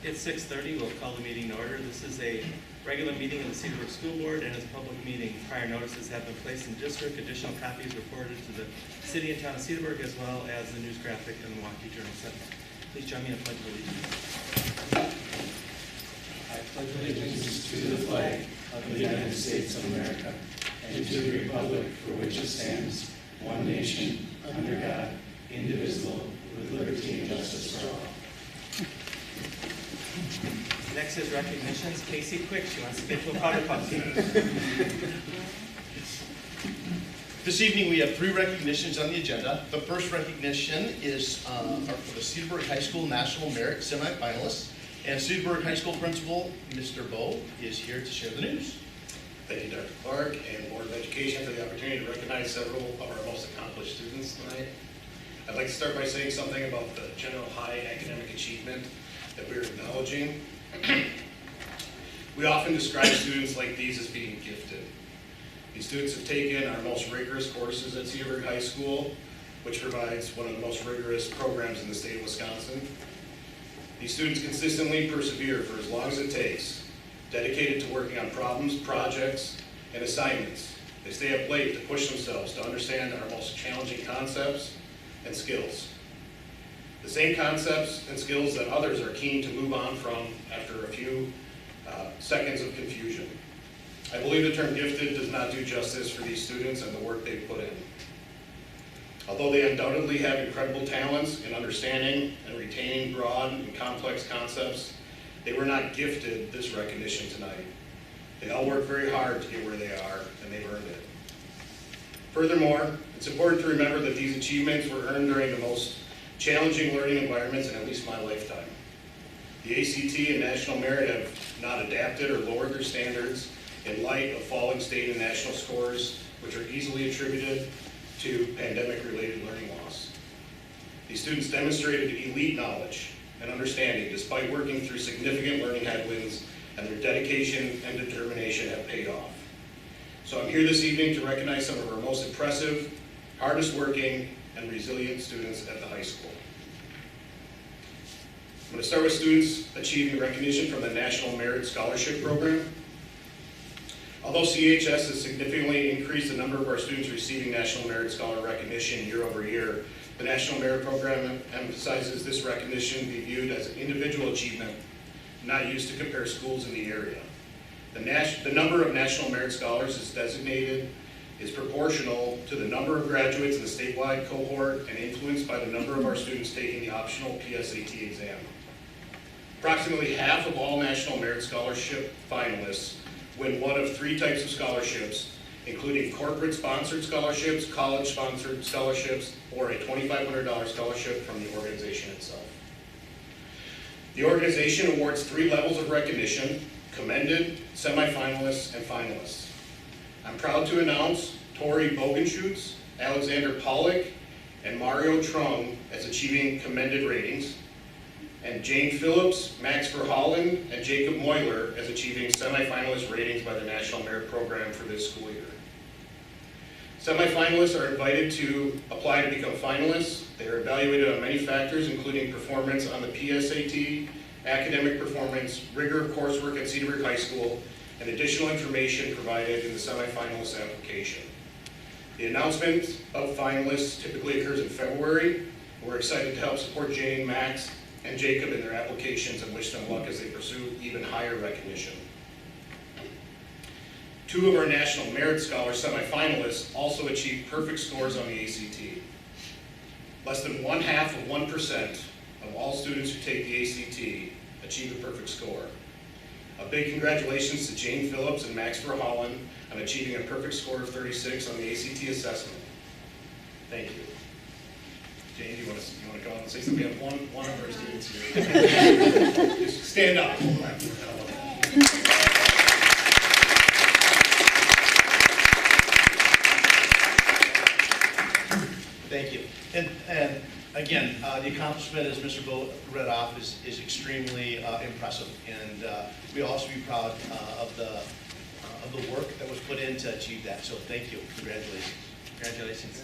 It's 6:30. We'll call the meeting to order. This is a regular meeting of the Cedarburg School Board, and as a public meeting, prior notices have been placed in district. Additional copies reported to the city and town of Cedarburg, as well as the news graphic and the Milwaukee Journal Sentinel. Please join me in a pledge of allegiance. I pledge allegiance to the flag of the United States of America and to the republic for which it stands, one nation, under God, indivisible, with liberty and justice for all. Next is recognitions. Casey Quick, she wants to get to a powder puff. This evening we have 3 recognitions on the agenda. The first recognition is for the Cedarburg High School National Merit semifinalists. And Cedarburg High School Principal, Mr. Bowe, is here to share the news. Thank you, Dr. Clark and Board of Education for the opportunity to recognize several of our most accomplished students tonight. I'd like to start by saying something about the general high academic achievement that we're acknowledging. We often describe students like these as being gifted. These students have taken our most rigorous courses at Cedarburg High School, which provides one of the most rigorous programs in the state of Wisconsin. These students consistently persevere for as long as it takes, dedicated to working on problems, projects, and assignments. They stay up late to push themselves to understand our most challenging concepts and skills. The same concepts and skills that others are keen to move on from after a few seconds of confusion. I believe the term gifted does not do justice for these students and the work they've put in. Although they undoubtedly have incredible talents in understanding and retaining broad and complex concepts, they were not gifted this recognition tonight. They all worked very hard to get where they are, and they've earned it. Furthermore, it's important to remember that these achievements were earned during the most challenging learning environments in at least my lifetime. The ACT and National Merit have not adapted or lowered their standards in light of falling state and national scores, which are easily attributed to pandemic-related learning loss. These students demonstrated elite knowledge and understanding despite working through significant learning headwinds, and their dedication and determination have paid off. So I'm here this evening to recognize some of our most impressive, hardest working, and resilient students at the high school. I'm going to start with students achieving recognition from the National Merit Scholarship Program. Although CHS has significantly increased the number of our students receiving National Merit Scholar recognition year over year, the National Merit Program emphasizes this recognition be viewed as an individual achievement, not used to compare schools in the area. The number of National Merit Scholars is proportional to the number of graduates in the statewide cohort and influenced by the number of our students taking the optional PSAT exam. Approximately half of all National Merit Scholarship finalists win one of 3 types of scholarships, including corporate-sponsored scholarships, college-sponsored scholarships, or a $2,500 scholarship from the organization itself. The organization awards 3 levels of recognition: commended, semifinalists, and finalists. I'm proud to announce Tori Bogenschutz, Alexander Pollock, and Mario Trung as achieving commended ratings, and Jane Phillips, Max Verhollen, and Jacob Moyler as achieving semifinalist ratings by the National Merit Program for this school year. Semifinalists are invited to apply to become finalists. They are evaluated on many factors, including performance on the PSAT, academic performance, rigor of coursework at Cedarburg High School, and additional information provided in the semifinalist application. The announcement of finalists typically occurs in February. We're excited to help support Jane, Max, and Jacob in their applications and wish them luck as they pursue even higher recognition. 2 of our National Merit Scholar semifinalists also achieved perfect scores on the ACT. Less than 0.5% of all students who take the ACT achieve a perfect score. A big congratulations to Jane Phillips and Max Verhollen on achieving a perfect score of 36 on the ACT assessment. Thank you. Jane, do you want to go on and say something? We have one of our students here. Just stand up. Thank you. And again, the accomplishment, as Mr. Bowe read off, is extremely impressive. And we also be proud of the work that was put in to achieve that. So thank you. Congratulations. Congratulations.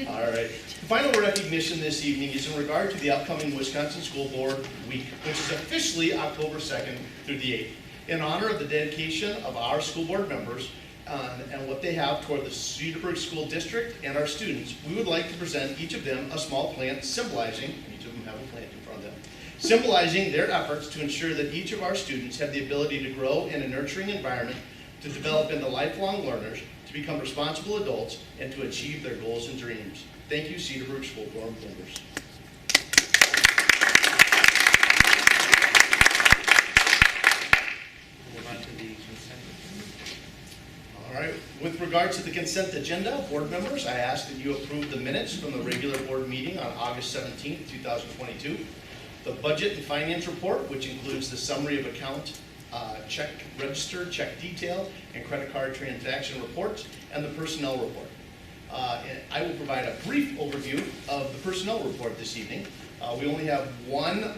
All right. The final recognition this evening is in regard to the upcoming Wisconsin School Board Week, which is officially October 2nd through the 8th. In honor of the dedication of our school board members and what they have toward the Cedarburg School District and our students, we would like to present each of them a small plant symbolizing, and each of them have a plant in front of them, symbolizing their efforts to ensure that each of our students have the ability to grow in a nurturing environment, to develop into lifelong learners, to become responsible adults, and to achieve their goals and dreams. Thank you, Cedarburg School Board members. Move on to the consent agenda. All right, with regards to the consent agenda, board members, I ask that you approve the minutes from the regular board meeting on August 17th, 2022, the budget and finance report, which includes the summary of account, check register, check detail, and credit card transaction reports, and the personnel report. And I will provide a brief overview of the personnel report this evening. We only have one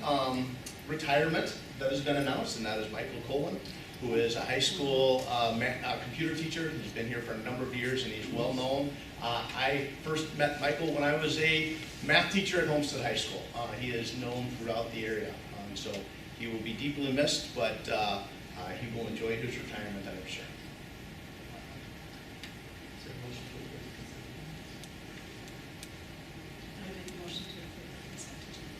retirement that has been announced, and that is Michael Colin, who is a high school computer teacher. He's been here for a number of years, and he's well known. I first met Michael when I was a math teacher at Homestead High School. He is known throughout the area, so he will be deeply missed, but he will enjoy his retirement, I'm sure. Is there a motion to approve the consent agenda? I make a motion to approve the consent agenda.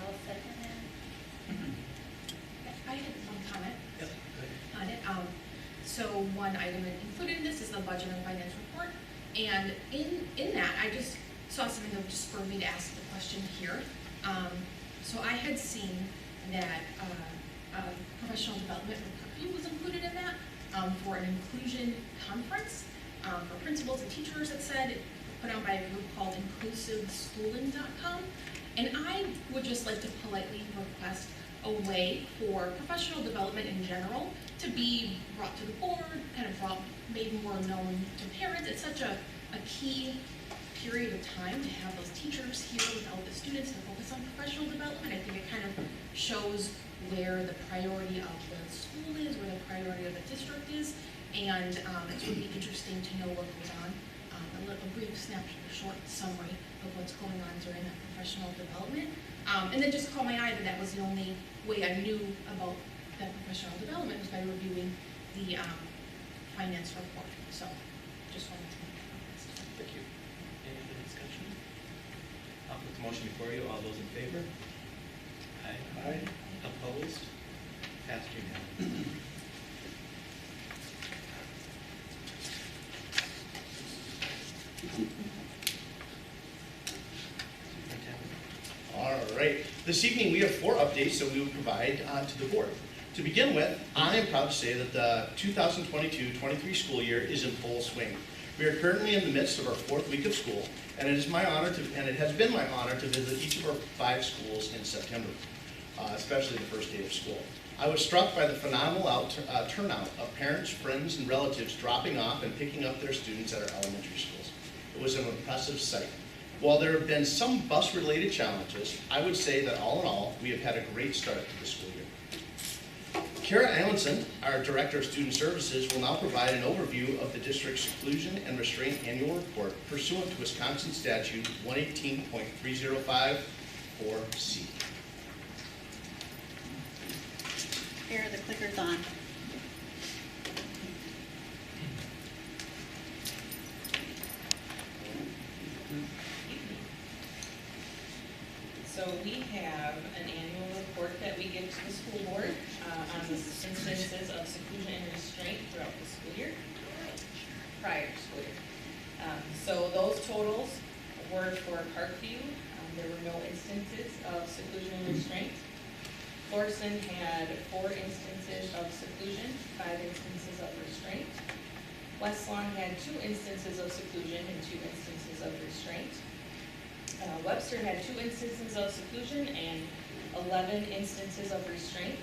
I'll second that. I had one comment Yep. Go ahead. on it. So one item included in this is the budget and finance report. And in that, I just saw something that just spurred me to ask the question here. So I had seen that professional development review was included in that for an inclusion conference for principals and teachers, it said, put on by a group called inclusiveschooling.com. And I would just like to politely request a way for professional development in general to be brought to the board, kind of made more known to parents. It's such a key period of time to have those teachers here with all the students to focus on professional development. I think it kind of shows where the priority of the school is, where the priority of the district is, and it's really interesting to know what goes on. A brief snapshot, a short summary of what's going on during that professional development. And then just caught my eye that that was the only way I knew about that professional development was by reviewing the finance report. So just wanted to make that request. Thank you. Any other discussion? I'll put the motion before you. All those in favor? Aye. Aye. Opposed? Passed unanimously. Superintendent. All right. This evening, we have 4 updates that we will provide to the board. To begin with, I am proud to say that the 2022-23 school year is in full swing. We are currently in the midst of our 4th week of school, and it has been my honor to visit each of our 5 schools in September, especially the first day of school. I was struck by the phenomenal turnout of parents, friends, and relatives dropping off and picking up their students at our elementary schools. It was an impressive sight. While there have been some bus-related challenges, I would say that all in all, we have had a great start to the school year. Kara Allenson, our Director of Student Services, will now provide an overview of the district's seclusion and restraint annual report pursuant to Wisconsin Statute 118.305 4C. Here, the clicker's on. So we have an annual report that we give to the school board on the instances of seclusion and restraint throughout the school year, prior to school year. So those totals were for Parkview. There were no instances of seclusion and restraint. Florissant had 4 instances of seclusion, 5 instances of restraint. West Lawn had 2 instances of seclusion and 2 instances of restraint. Webster had 2 instances of seclusion and 11 instances of restraint.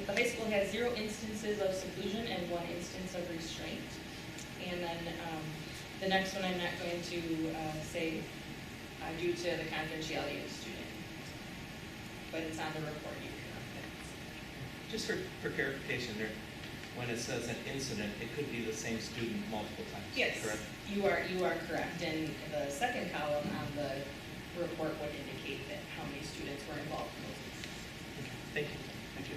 The high school had 0 instances of seclusion and 1 instance of restraint. And then the next one I'm not going to say due to the confidentiality of the student, but it's on the report. You can Just for clarification there, when it says an incident, it could be the same student multiple times, Yes, correct? you are correct, and the second column on the report would indicate that how many students were involved in those incidents. Okay, thank you. Thank you.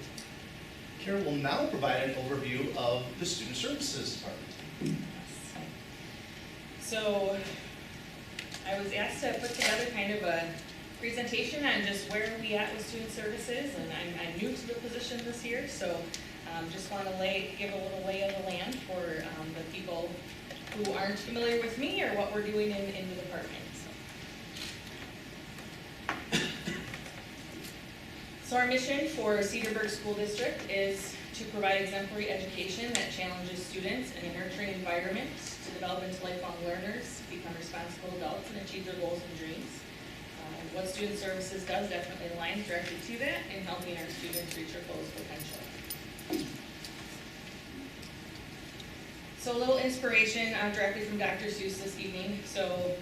Karen will now provide an overview of the Student Services Department. So, I was asked to put together kind of a presentation on just where we at with student services, and I'm new to the position this year, so just want to give a little lay of the land for the people who aren't familiar with me or what we're doing in the department. So our mission for Cedarburg School District is to provide exemplary education that challenges students in a nurturing environment to develop into lifelong learners, become responsible adults, and achieve their goals and dreams. What Student Services does definitely aligns directly to that in helping our students reach their fullest potential. So a little inspiration directly from Dr. Seuss this evening. So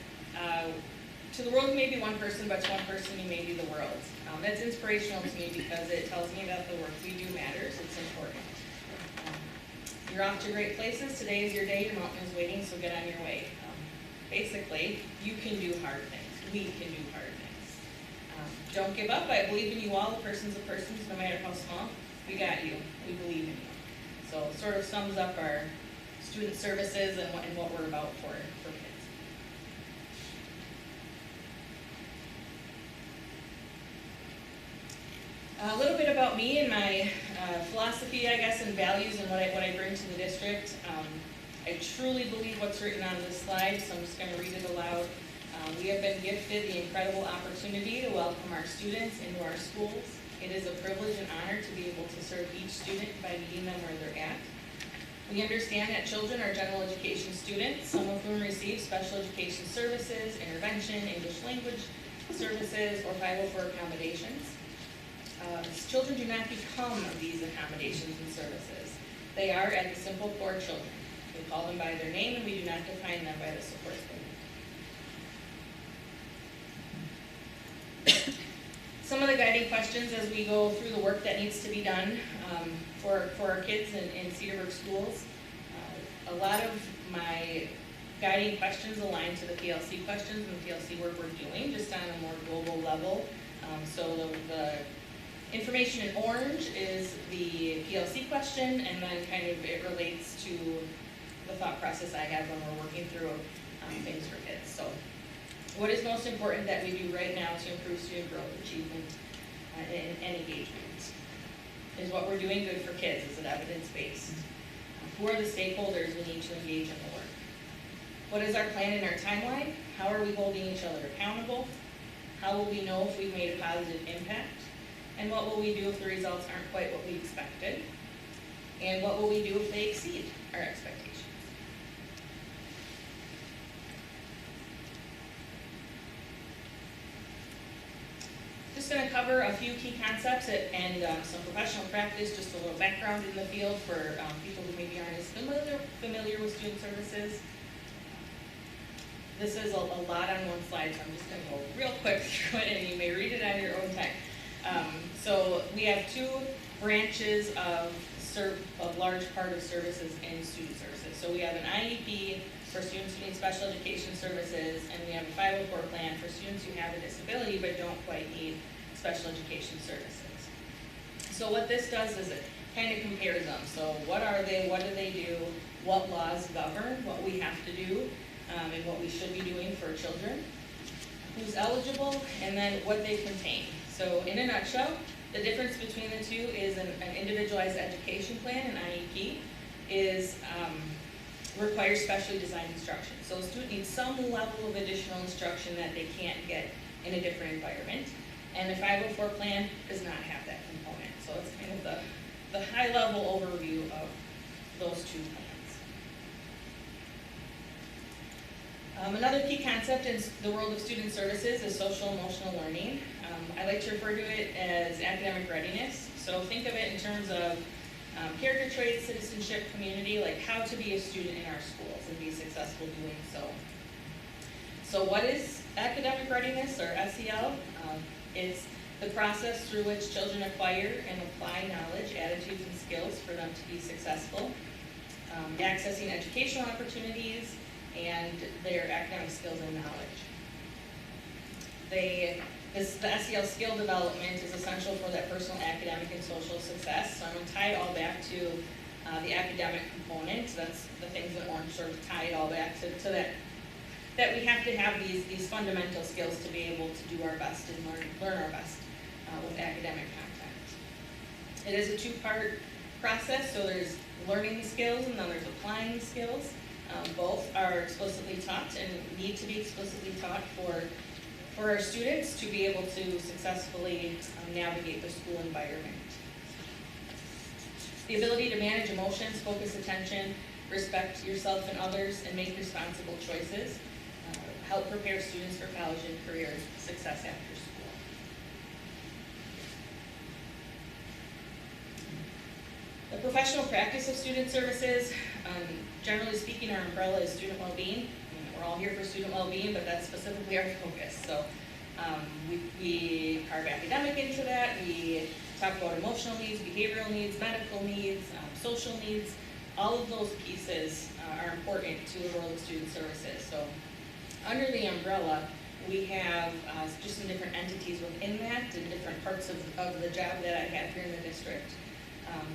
to the world you may be one person, but to one person you may be the world. That's inspirational to me because it tells me that the work we do matters. It's important. You're off to great places. Today is your day. Your mountain is waiting, so get on your way. Basically, you can do hard things. We can do hard things. Don't give up. I believe in you all. A person's a person, no matter how small. We got you. We believe in you. So it sort of sums up our student services and what we're about for kids. A little bit about me and my philosophy, I guess, and values and what I bring to the district. I truly believe what's written on this slide, so I'm just going to read it aloud. We have been gifted the incredible opportunity to welcome our students into our schools. It is a privilege and honor to be able to serve each student by meeting them where they're at. We understand that children are general education students, some of whom receive special education services, intervention, English language services, or 504 accommodations. Children do not become these accommodations and services. They are, at the simple core, children. We call them by their name, and we do not define them by the supports they need. Some of the guiding questions as we go through the work that needs to be done for our kids in Cedarburg schools. A lot of my guiding questions align to the PLC questions and the PLC work we're doing, just on a more global level. So the information in orange is the PLC question, and then kind of it relates to the thought process I have when we're working through things for kids. So what is most important that we do right now to improve student growth, achievement, and engagement? Is what we're doing good for kids? Is it evidence-based? Who are the stakeholders we need to engage in the work? What is our plan and our timeline? How are we holding each other accountable? How will we know if we've made a positive impact? And what will we do if the results aren't quite what we expected? And what will we do if they exceed our expectations? Just going to cover a few key concepts and some professional practice, just a little background in the field for people who maybe aren't as familiar with student services. This is a lot on one slide, so I'm just going to go real quick through it, and you may read it on your own time. So we have two branches of large part of services in student services. So we have an IEP for students who need special education services, and we have a 504 plan for students who have a disability but don't quite need special education services. So what this does is it kind of compares them. So what are they, what do they do, what laws govern what we have to do, and what we should be doing for children, who's eligible, and then what they contain. So in a nutshell, the difference between the two is an individualized education plan, an IEP, is requires specially designed instruction. So a student needs some level of additional instruction that they can't get in a different environment. And the 504 plan does not have that component. So it's kind of the high level overview of those two plans. Another key concept in the world of student services is social emotional learning. I like to refer to it as academic readiness. So think of it in terms of character traits, citizenship, community, like how to be a student in our schools and be successful doing so. So what is academic readiness, or SEL? It's the process through which children acquire and apply knowledge, attitudes, and skills for them to be successful, accessing educational opportunities, and their academic skills and knowledge. The SEL skill development is essential for that personal, academic, and social success. So I'm going to tie it all back to the academic component. That's the things in orange sort of tie it all back to that we have to have these fundamental skills to be able to do our best and learn our best with academic content. It is a two-part process, so there's learning the skills and then there's applying the skills. Both are explicitly taught and need to be explicitly taught for our students to be able to successfully navigate the school environment. The ability to manage emotions, focus attention, respect yourself and others, and make responsible choices help prepare students for college and career success after school. The professional practice of student services, generally speaking, our umbrella is student well-being. We're all here for student well-being, but that's specifically our focus. So we carve academic into that. We talk about emotional needs, behavioral needs, medical needs, social needs. All of those pieces are important to the world of student services. So under the umbrella, we have just some different entities within that and different parts of the job that I have here in the district.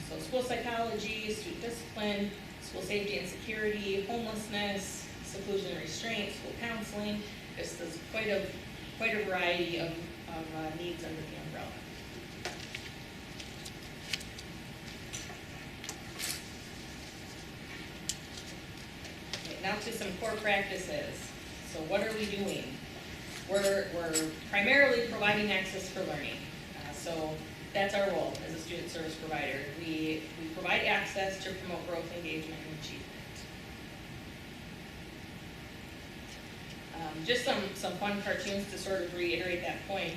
So school psychology, student discipline, school safety and security, homelessness, seclusion and restraint, school counseling. There's quite a variety of needs under the umbrella. Okay, now to some core practices. So what are we doing? We're primarily providing access for learning. So that's our role as a student service provider. We provide access to promote growth, engagement, and achievement. Just some fun cartoons to sort of reiterate that point.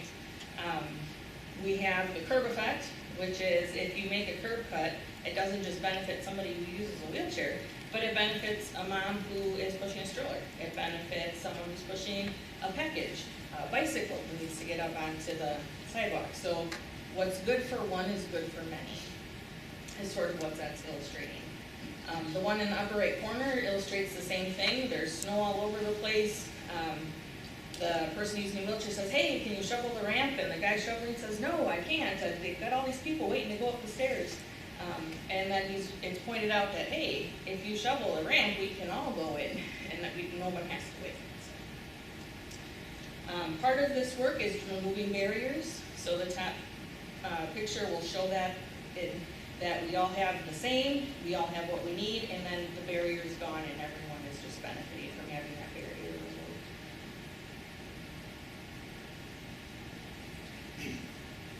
We have the curb effect, which is if you make a curb cut, it doesn't just benefit somebody who uses a wheelchair, but it benefits a mom who is pushing a stroller. It benefits someone who's pushing a package, a bicycle who needs to get up onto the sidewalk. So what's good for one is good for many, is sort of what that's illustrating. The one in the upper right corner illustrates the same thing. There's snow all over the place. The person using the wheelchair says, hey, can you shovel the ramp? And the guy shoveling says, no, I can't. They've got all these people waiting to go up the stairs. And then it's pointed out that, hey, if you shovel the ramp, we can all go in, and that no one has to wait. Part of this work is removing barriers. So the top picture will show that we all have the same, we all have what we need, and then the barrier is gone and everyone is just benefiting from having that barrier removed.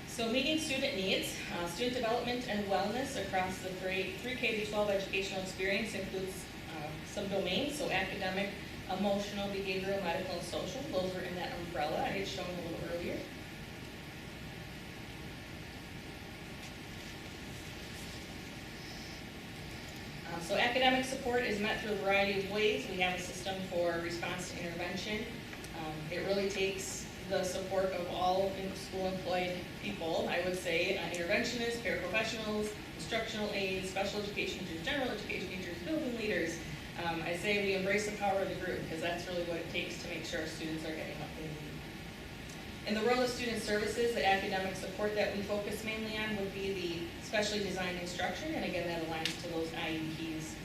So meeting student needs, student development and wellness across the 3K-12 educational experience includes some domains, so academic, emotional, behavioral, medical, and social. Those are in that umbrella I had shown a little earlier. So academic support is met through a variety of ways. We have a system for response to intervention. It really takes the support of all school employed people, I would say, interventionists, paraprofessionals, instructional aides, special education teachers, general education teachers, building leaders. I say we embrace the power of the group because that's really what it takes to make sure our students are getting what they need. In the world of student services, the academic support that we focus mainly on would be the specially designed instruction, and again, that aligns to those IEPs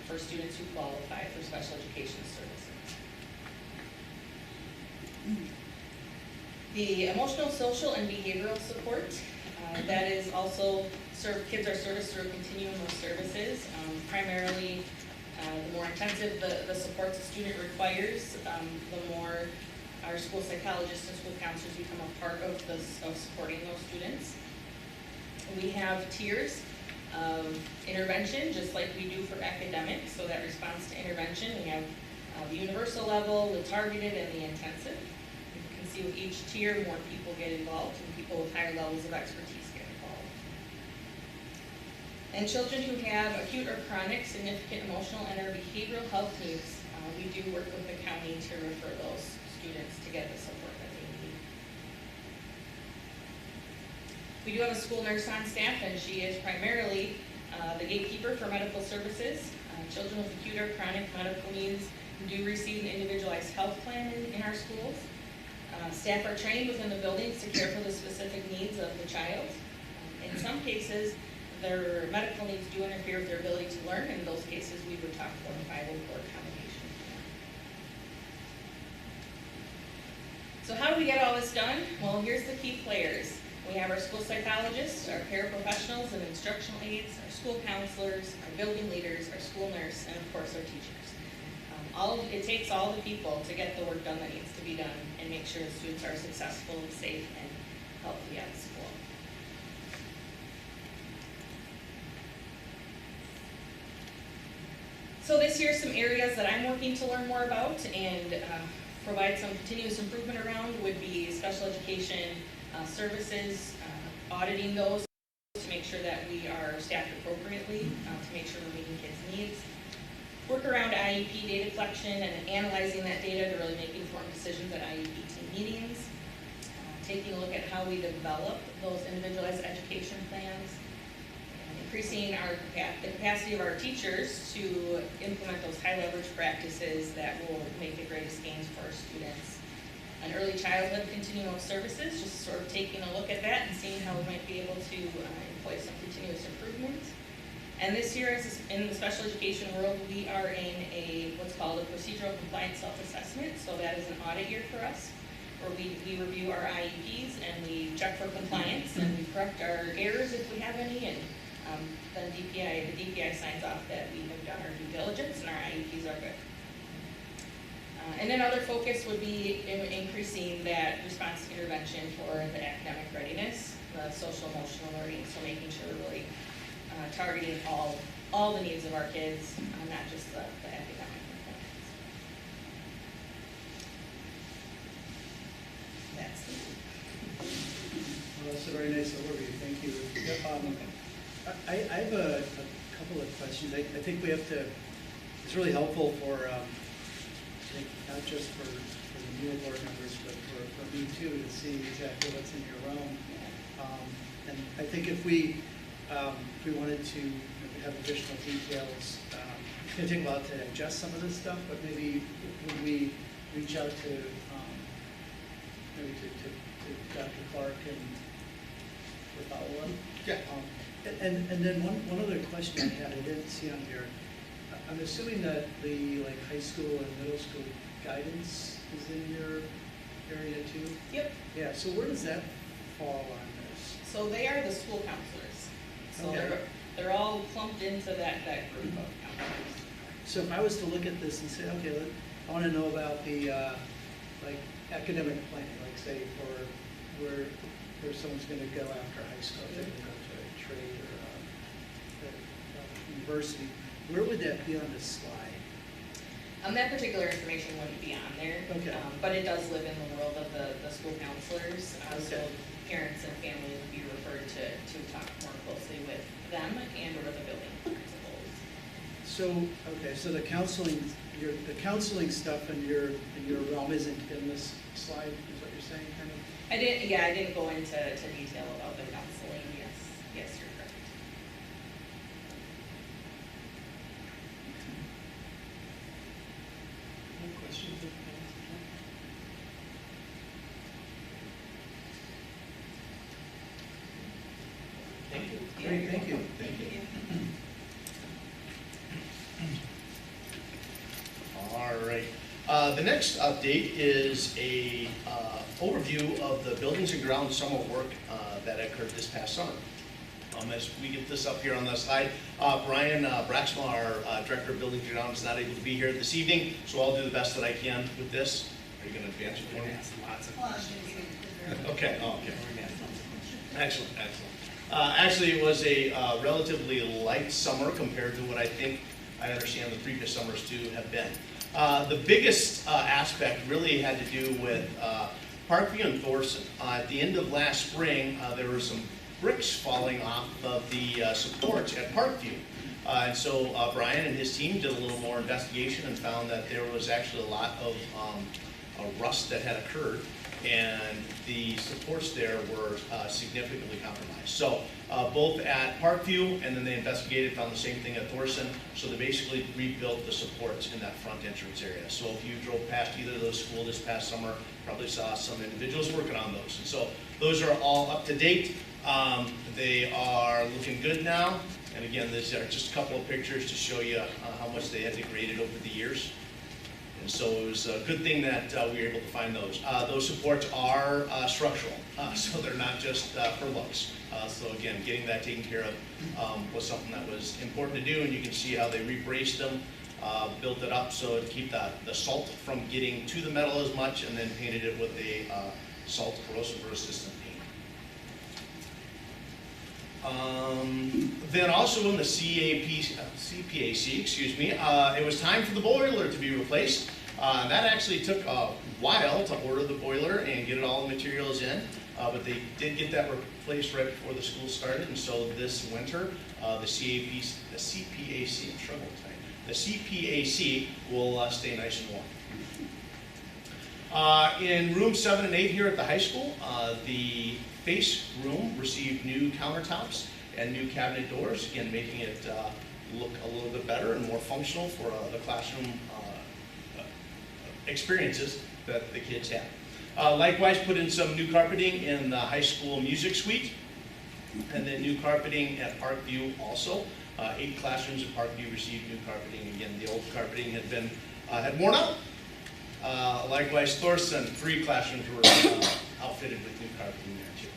for students who qualify for special education services. The emotional, social, and behavioral support, that is also kids are serviced through a continuum of services. Primarily, the more intensive the support the student requires, the more our school psychologists and school counselors become a part of supporting those students. We have tiers of intervention, just like we do for academics. So that response to intervention, we have the universal level, the targeted, and the intensive. You can see with each tier, more people get involved, and people with higher levels of expertise get involved. And children who have acute or chronic significant emotional and or behavioral health needs, we do work with the county to refer those students to get the support that they need. We do have a school nurse on staff, and she is primarily the gatekeeper for medical services. Children with acute or chronic medical needs do receive an individualized health plan in our schools. Staff are trained within the buildings to care for the specific needs of the child. In some cases, their medical needs do interfere with their ability to learn. In those cases, we would talk about a 504 accommodation plan. So how do we get all this done? Well, here's the key players. We have our school psychologists, our paraprofessionals and instructional aides, our school counselors, our building leaders, our school nurse, and of course our teachers. It takes all the people to get the work done that needs to be done and make sure the students are successful, safe, and healthy at school. So this year, some areas that I'm working to learn more about and provide some continuous improvement around would be special education services, auditing those to make sure that we are staffed appropriately, to make sure we're meeting kids' needs. Work around IEP data collection and analyzing that data to really make informed decisions at IEP team meetings. Taking a look at how we develop those individualized education plans. Increasing the capacity of our teachers to implement those high leverage practices that will make the greatest gains for our students. An early childhood continuum of services, just sort of taking a look at that and seeing how we might be able to employ some continuous improvement. And this year, in the special education world, we are in what's called a procedural compliance self-assessment. So that is an audit year for us, where we review our IEPs and we check for compliance and we correct our errors if we have any, and then the DPI signs off that we have done our due diligence and our IEPs are good. And then other focus would be increasing that response to intervention for the academic readiness, the social emotional learning, so making sure we're really targeting all the needs of our kids, not just the academic components. That's Well, that's a very nice overview, thank you. I have a couple of questions. I think we have to, it's really helpful for, I think not just for the newer board members, but for me too, to see exactly what's in your realm. And I think if we wanted to have additional details, it's going to take a while to digest some of this stuff, but maybe when we reach out to maybe to Dr. Clark and for follow-up. Yeah. And then one other question I had, I didn't see on here. I'm assuming that the high school and middle school guidance is in your area too? Yep. Yeah, so where does that fall on this? So they are the school counselors. So Okay. they're all clumped into that group of counselors. So if I was to look at this and say, okay, I want to know about the academic planning, say for where someone's going to go after high school, if they're going to go to a trade or university, where would that be on the slide? That particular information wouldn't be on there. Okay. But it does live in the world of the school counselors. So Okay. parents and families would be referred to talk more closely with them and or the building principals. So, okay, so the counseling stuff in your realm isn't in this slide, is what you're saying, kind of? I didn't go into detail about the counseling. Yes, you're correct. Any questions of parents? Thank you. Great, thank you. Thank you. All right. The next update is a overview of the buildings and grounds summer work that occurred this past summer. As we get this up here on the slide, Brian Braxma, our Director of Buildings and Grounds, is not able to be here this evening, so I'll do the best that I can with this. Are you going to advance it for me? Lots of questions. Okay, okay. Excellent, excellent. Actually, it was a relatively light summer compared to what I understand the previous summers to have been. The biggest aspect really had to do with Parkview and Thorson. At the end of last spring, there were some bricks falling off of the supports at Parkview. And so Brian and his team did a little more investigation and found that there was actually a lot of rust that had occurred. and the supports there were significantly compromised. So both at Parkview, and then they investigated, found the same thing at Thorson, so they basically rebuilt the supports in that front entrance area. So if you drove past either of those schools this past summer, probably saw some individuals working on those. And so those are all up to date. They are looking good now. And again, these are just a couple of pictures to show you how much they had degraded over the years. And so it was a good thing that we were able to find those. Those supports are structural, so they're not just for looks. So again, getting that taken care of was something that was important to do, and you can see how they rebraced them, built it up so to keep the salt from getting to the metal as much, and then painted it with a salt corrosive resistant paint. Then also in the CPAC, excuse me, it was time for the boiler to be replaced. That actually took a while to order the boiler and get all the materials in, but they did get that replaced right before the school started, and so this winter, the CPAC, I'm struggling tonight, the CPAC will stay nice and warm. In room 7 and 8 here at the high school, the face room received new countertops and new cabinet doors, again making it look a little bit better and more functional for the classroom experiences that the kids have. Likewise, put in some new carpeting in the high school music suite, and then new carpeting at Parkview also. 8 classrooms at Parkview received new carpeting. Again, the old carpeting had worn out. Likewise, Thorson, 3 classrooms were outfitted with new carpeting there too.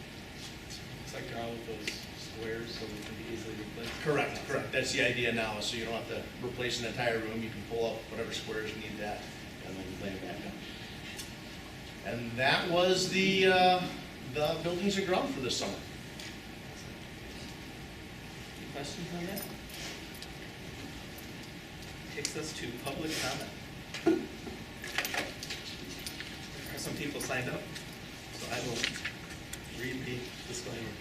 Looks like they're all of those squares, so they can be easily replaced. Correct. That's the idea now, so you don't have to replace an entire room. You can pull up whatever squares you need that, and then lay it back down. And that was the buildings and ground for this summer. Any questions on that? Takes us to public comment. There are some people signed up, so I will read the disclaimer.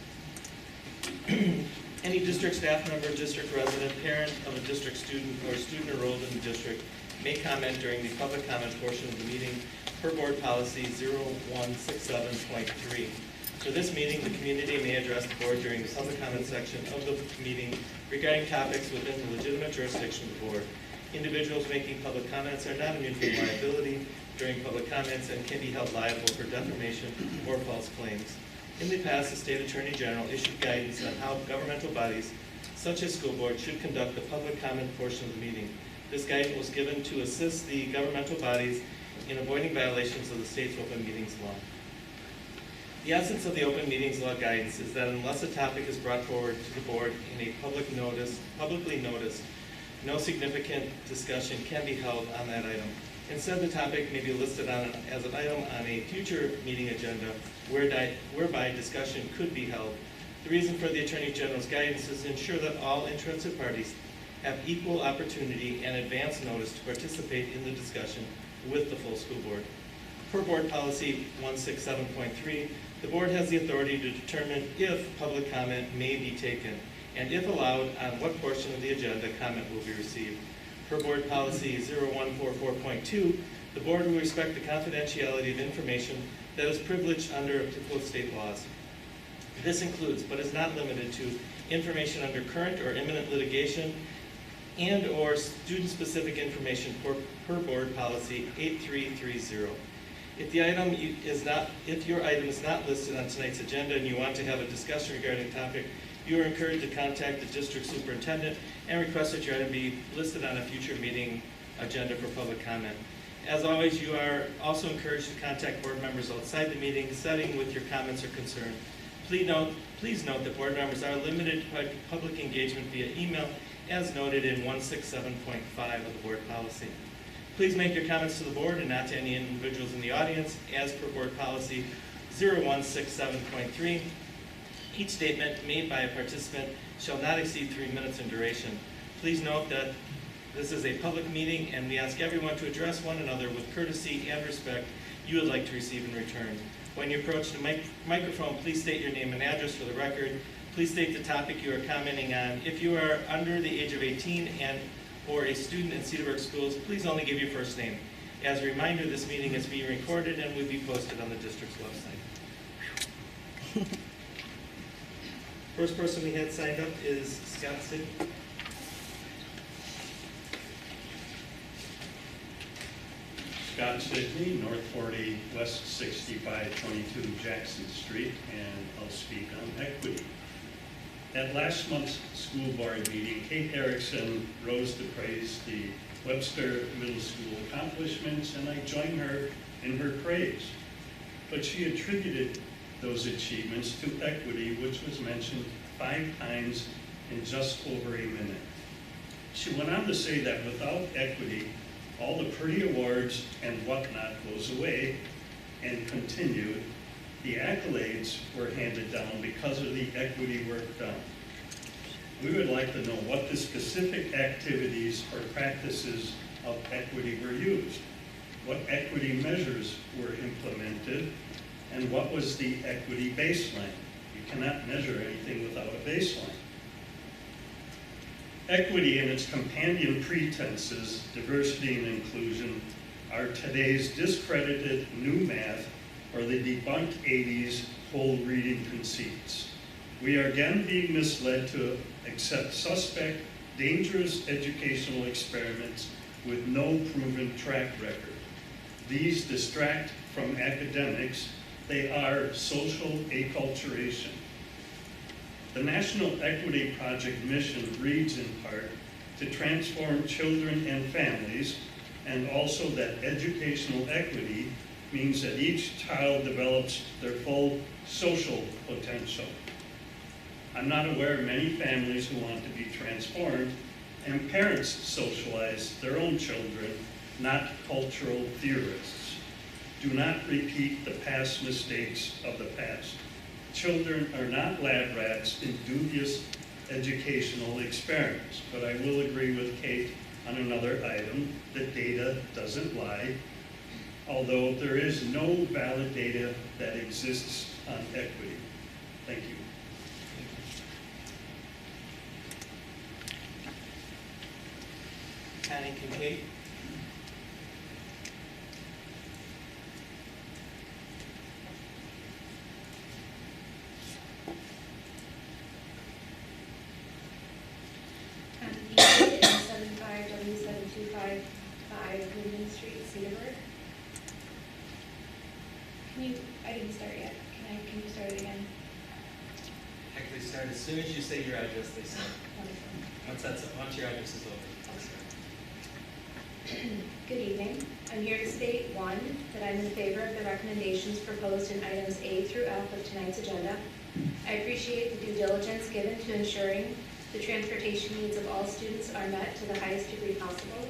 Any district staff member, district resident, parent of a district student, or student enrolled in the district may comment during the public comment portion of the meeting per board policy 0167.3. For this meeting, the community may address the board during the public comment section of the meeting regarding topics within the legitimate jurisdiction of the board. Individuals making public comments are not immune from liability during public comments and can be held liable for defamation or false claims. In the past, the State Attorney General issued guidance on how governmental bodies, such as school boards, should conduct the public comment portion of the meeting. This guidance was given to assist the governmental bodies in avoiding violations of the state's open meetings law. The essence of the open meetings law guidance is that unless a topic is brought forward to the board in a publicly noticed, no significant discussion can be held on that item. Instead, the topic may be listed as an item on a future meeting agenda whereby discussion could be held. The reason for the Attorney General's guidance is to ensure that all interested parties have equal opportunity and advance notice to participate in the discussion with the full school board. Per board policy 167.3, the board has the authority to determine if public comment may be taken, and if allowed, on what portion of the agenda comment will be received. Per board policy 0144.2, the board will respect the confidentiality of information that is privileged under applicable state laws. This includes, but is not limited to, information under current or imminent litigation and or student-specific information per board policy 8330. If your item is not listed on tonight's agenda and you want to have a discussion regarding the topic, you are encouraged to contact the district superintendent and request that your item be listed on a future meeting agenda for public comment. As always, you are also encouraged to contact board members outside the meeting setting with your comments or concerns. Please note that board members are limited to public engagement via email as noted in 167.5 of the board policy. Please make your comments to the board and not to any individuals in the audience as per board policy 0167.3. Each statement made by a participant shall not exceed 3 minutes in duration. Please note that this is a public meeting and we ask everyone to address one another with courtesy and respect you would like to receive in return. When you approach the microphone, please state your name and address for the record. Please state the topic you are commenting on. If you are under the age of 18 and or a student in Cedarburg schools, please only give your first name. As a reminder, this meeting is being recorded and will be posted on the district's website. First person we had signed up is Scott Sid. Scott Sidney, North 40, West 6522 Jackson Street, and I'll speak on equity. At last month's school board meeting, Kate Erickson rose to praise the Webster Middle School accomplishments, and I join her in her praise. But she attributed those achievements to equity, which was mentioned 5 times in just over a minute. She went on to say that without equity, all the pretty awards and whatnot goes away, and continued, the accolades were handed down because of the equity work done. We would like to know what the specific activities or practices of equity were used, what equity measures were implemented, and what was the equity baseline. You cannot measure anything without a baseline. Equity and its companion pretenses, diversity and inclusion, are today's discredited new math or the debunked 80s whole reading conceits. We are again being misled to accept suspect, dangerous educational experiments with no proven track record. These distract from academics. They are social acculturation. The National Equity Project mission reads in part to transform children and families, and also that educational equity means that each child develops their full social potential. I'm not aware of many families who want to be transformed, and parents socialize their own children, not cultural theorists. Do not repeat the past mistakes of the past. Children are not lab rats in dubious educational experiments, but I will agree with Kate on another item, that data doesn't lie, although there is no valid data that exists on equity. Thank you. Connie Kincaid. Connie Kincaid, 75W7255 Linden Street, Cedarburg. I didn't start yet. Can you start it again? Actually start as soon as you say your address, they start. Wonderful. Once your address is over. Good evening. I'm here to state, 1, that I'm in favor of the recommendations proposed in items A through F of tonight's agenda. I appreciate the due diligence given to ensuring the transportation needs of all students are met to the highest degree possible.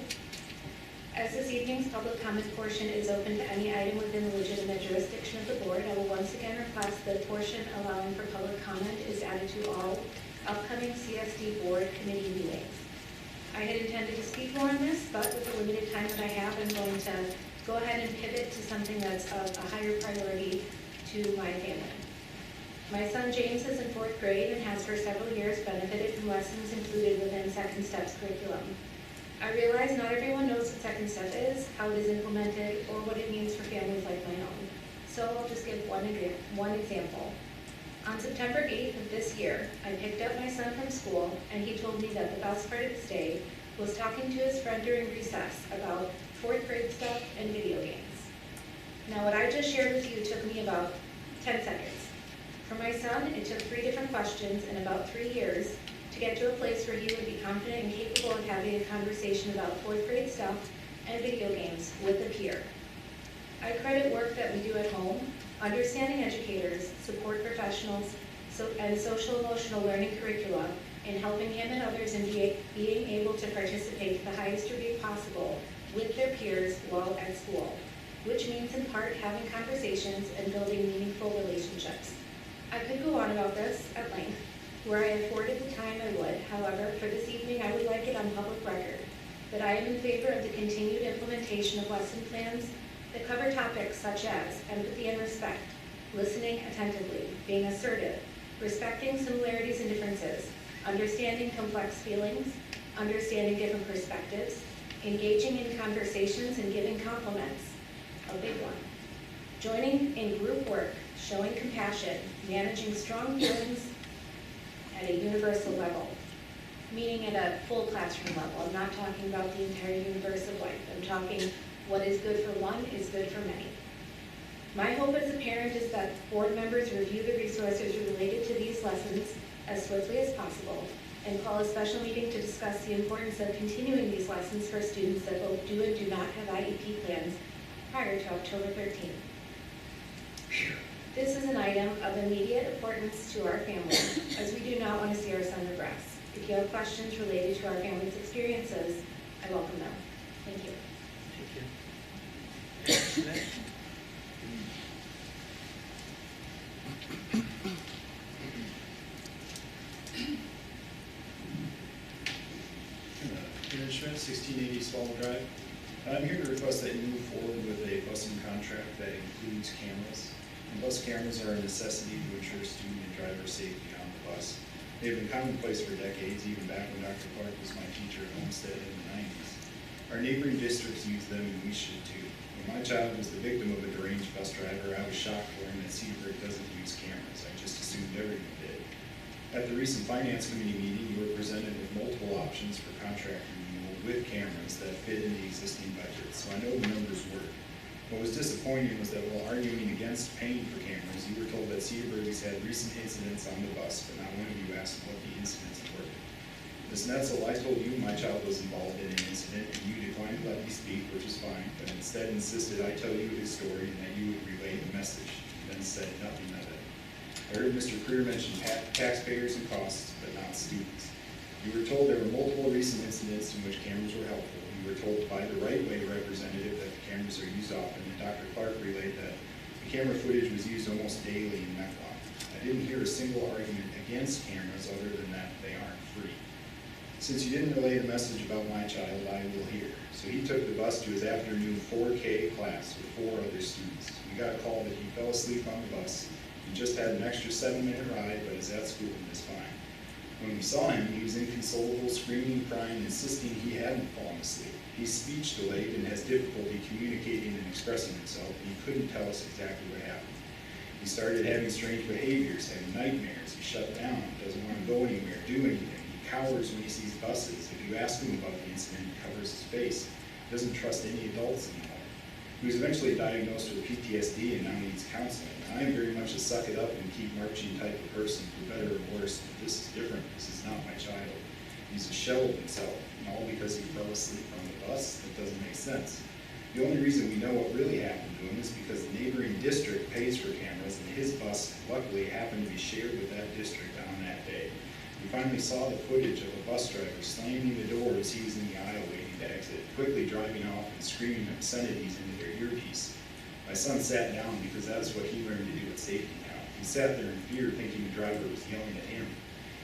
As this evening's public comment portion is open to any item within the legitimate jurisdiction of the board, I will once again request that a portion allowing for public comment is added to all upcoming CSD board committee meetings. I had intended to speak more on this, but with the limited time that I have, I'm going to go ahead and pivot to something that's of a higher priority to my family. My son James is in 4th grade and has for several years benefited from lessons included within Second Step's curriculum. I realize not everyone knows what Second Step is, how it is implemented, or what it means for families like my own. So I'll just give one example. On September 8th of this year, I picked up my son from school, and he told me that the best part of his day was talking to his friend during recess about 4th grade stuff and video games. Now, what I just shared with you took me about 10 seconds. For my son, it took 3 different questions and about 3 years to get to a place where he would be confident and capable of having a conversation about 4th grade stuff and video games with a peer. I credit work that we do at home, understanding educators, support professionals, and social-emotional learning curricula in helping him and others in being able to participate to the highest degree possible with their peers while at school, which means in part having conversations and building meaningful relationships. I could go on about this at length. Where I afforded the time, I would. However, for this evening, I would like it on public record that I am in favor of the continued implementation of lesson plans that cover topics such as empathy and respect, listening attentively, being assertive, respecting similarities and differences, understanding complex feelings, understanding different perspectives, engaging in conversations and giving compliments, a big one. Joining in group work, showing compassion, managing strong feelings at a universal level, meaning at a full classroom level. I'm not talking about the entire universe of life. I'm talking what is good for one is good for many. My hope as a parent is that board members review the resources related to these lessons as swiftly as possible and call a special meeting to discuss the importance of continuing these lessons for students that both do and do not have IEP plans prior to October 13th. This is an item of immediate importance to our family, as we do not want to see our son regress. If you have questions related to our family's experiences, I welcome them. Thank you. Thank you. Aaron Schmidt, 1680 Swallow Drive. I'm here to request that you move forward with a busing contract that includes cameras. And bus cameras are a necessity to ensure student and driver safety on the bus. They've been commonplace for decades, even back when Dr. Clark was my teacher at Homestead in the 90s. Our neighboring districts use them, and we should too. When my child was the victim of a deranged bus driver, I was shocked to learn that Cedarburg doesn't use cameras. I just assumed everyone did. At the recent Finance Committee meeting, you were presented with multiple options for contract renewal with cameras that fit in the existing budget, so I know the numbers work. What was disappointing was that while arguing against paying for cameras, you were told that Cedarburg has had recent incidents on the bus, but not one of you asked what the incidents were. Ms. Netzel, I told you my child was involved in an incident, and you declined to let me speak, which is fine, but instead insisted I tell you his story and that you would relay the message. You then said nothing of it. I heard Mr. Creer mention taxpayers and costs, but not students. You were told there were multiple recent incidents in which cameras were helpful. You were told by the right way representative that the cameras are used often, and Dr. Clark relayed that the camera footage was used almost daily in Mequon. I didn't hear a single argument against cameras other than that they aren't free. Since you didn't relay the message about my child, I will hear. So he took the bus to his afternoon 4K class with 4 other students. We got a call that he fell asleep on the bus. He just had an extra 7-minute ride, but is at school and is fine. When we saw him, he was inconsolable, screaming, crying, insisting he hadn't fallen asleep. He's speech delayed and has difficulty communicating and expressing himself, and he couldn't tell us exactly what happened. He started having strange behaviors, having nightmares. He shut down, doesn't want to go anywhere, do anything. He cowers when he sees buses. If you ask him about the incident, he covers his face. He doesn't trust any adults anymore. He was eventually diagnosed with PTSD and now needs counseling. I am very much a suck it up and keep marching type of person, for better or worse, but this is different. This is not my child. He's a shell of himself, and all because he fell asleep on the bus? That doesn't make sense. The only reason we know what really happened to him is because the neighboring district pays for cameras, and his bus luckily happened to be shared with that district on that day. We finally saw the footage of a bus driver slamming the door as he was in the aisle waiting to exit, quickly driving off and screaming obscenities into their earpiece. My son sat down because that's what he learned to do at safety now. He sat there in fear, thinking the driver was yelling at him.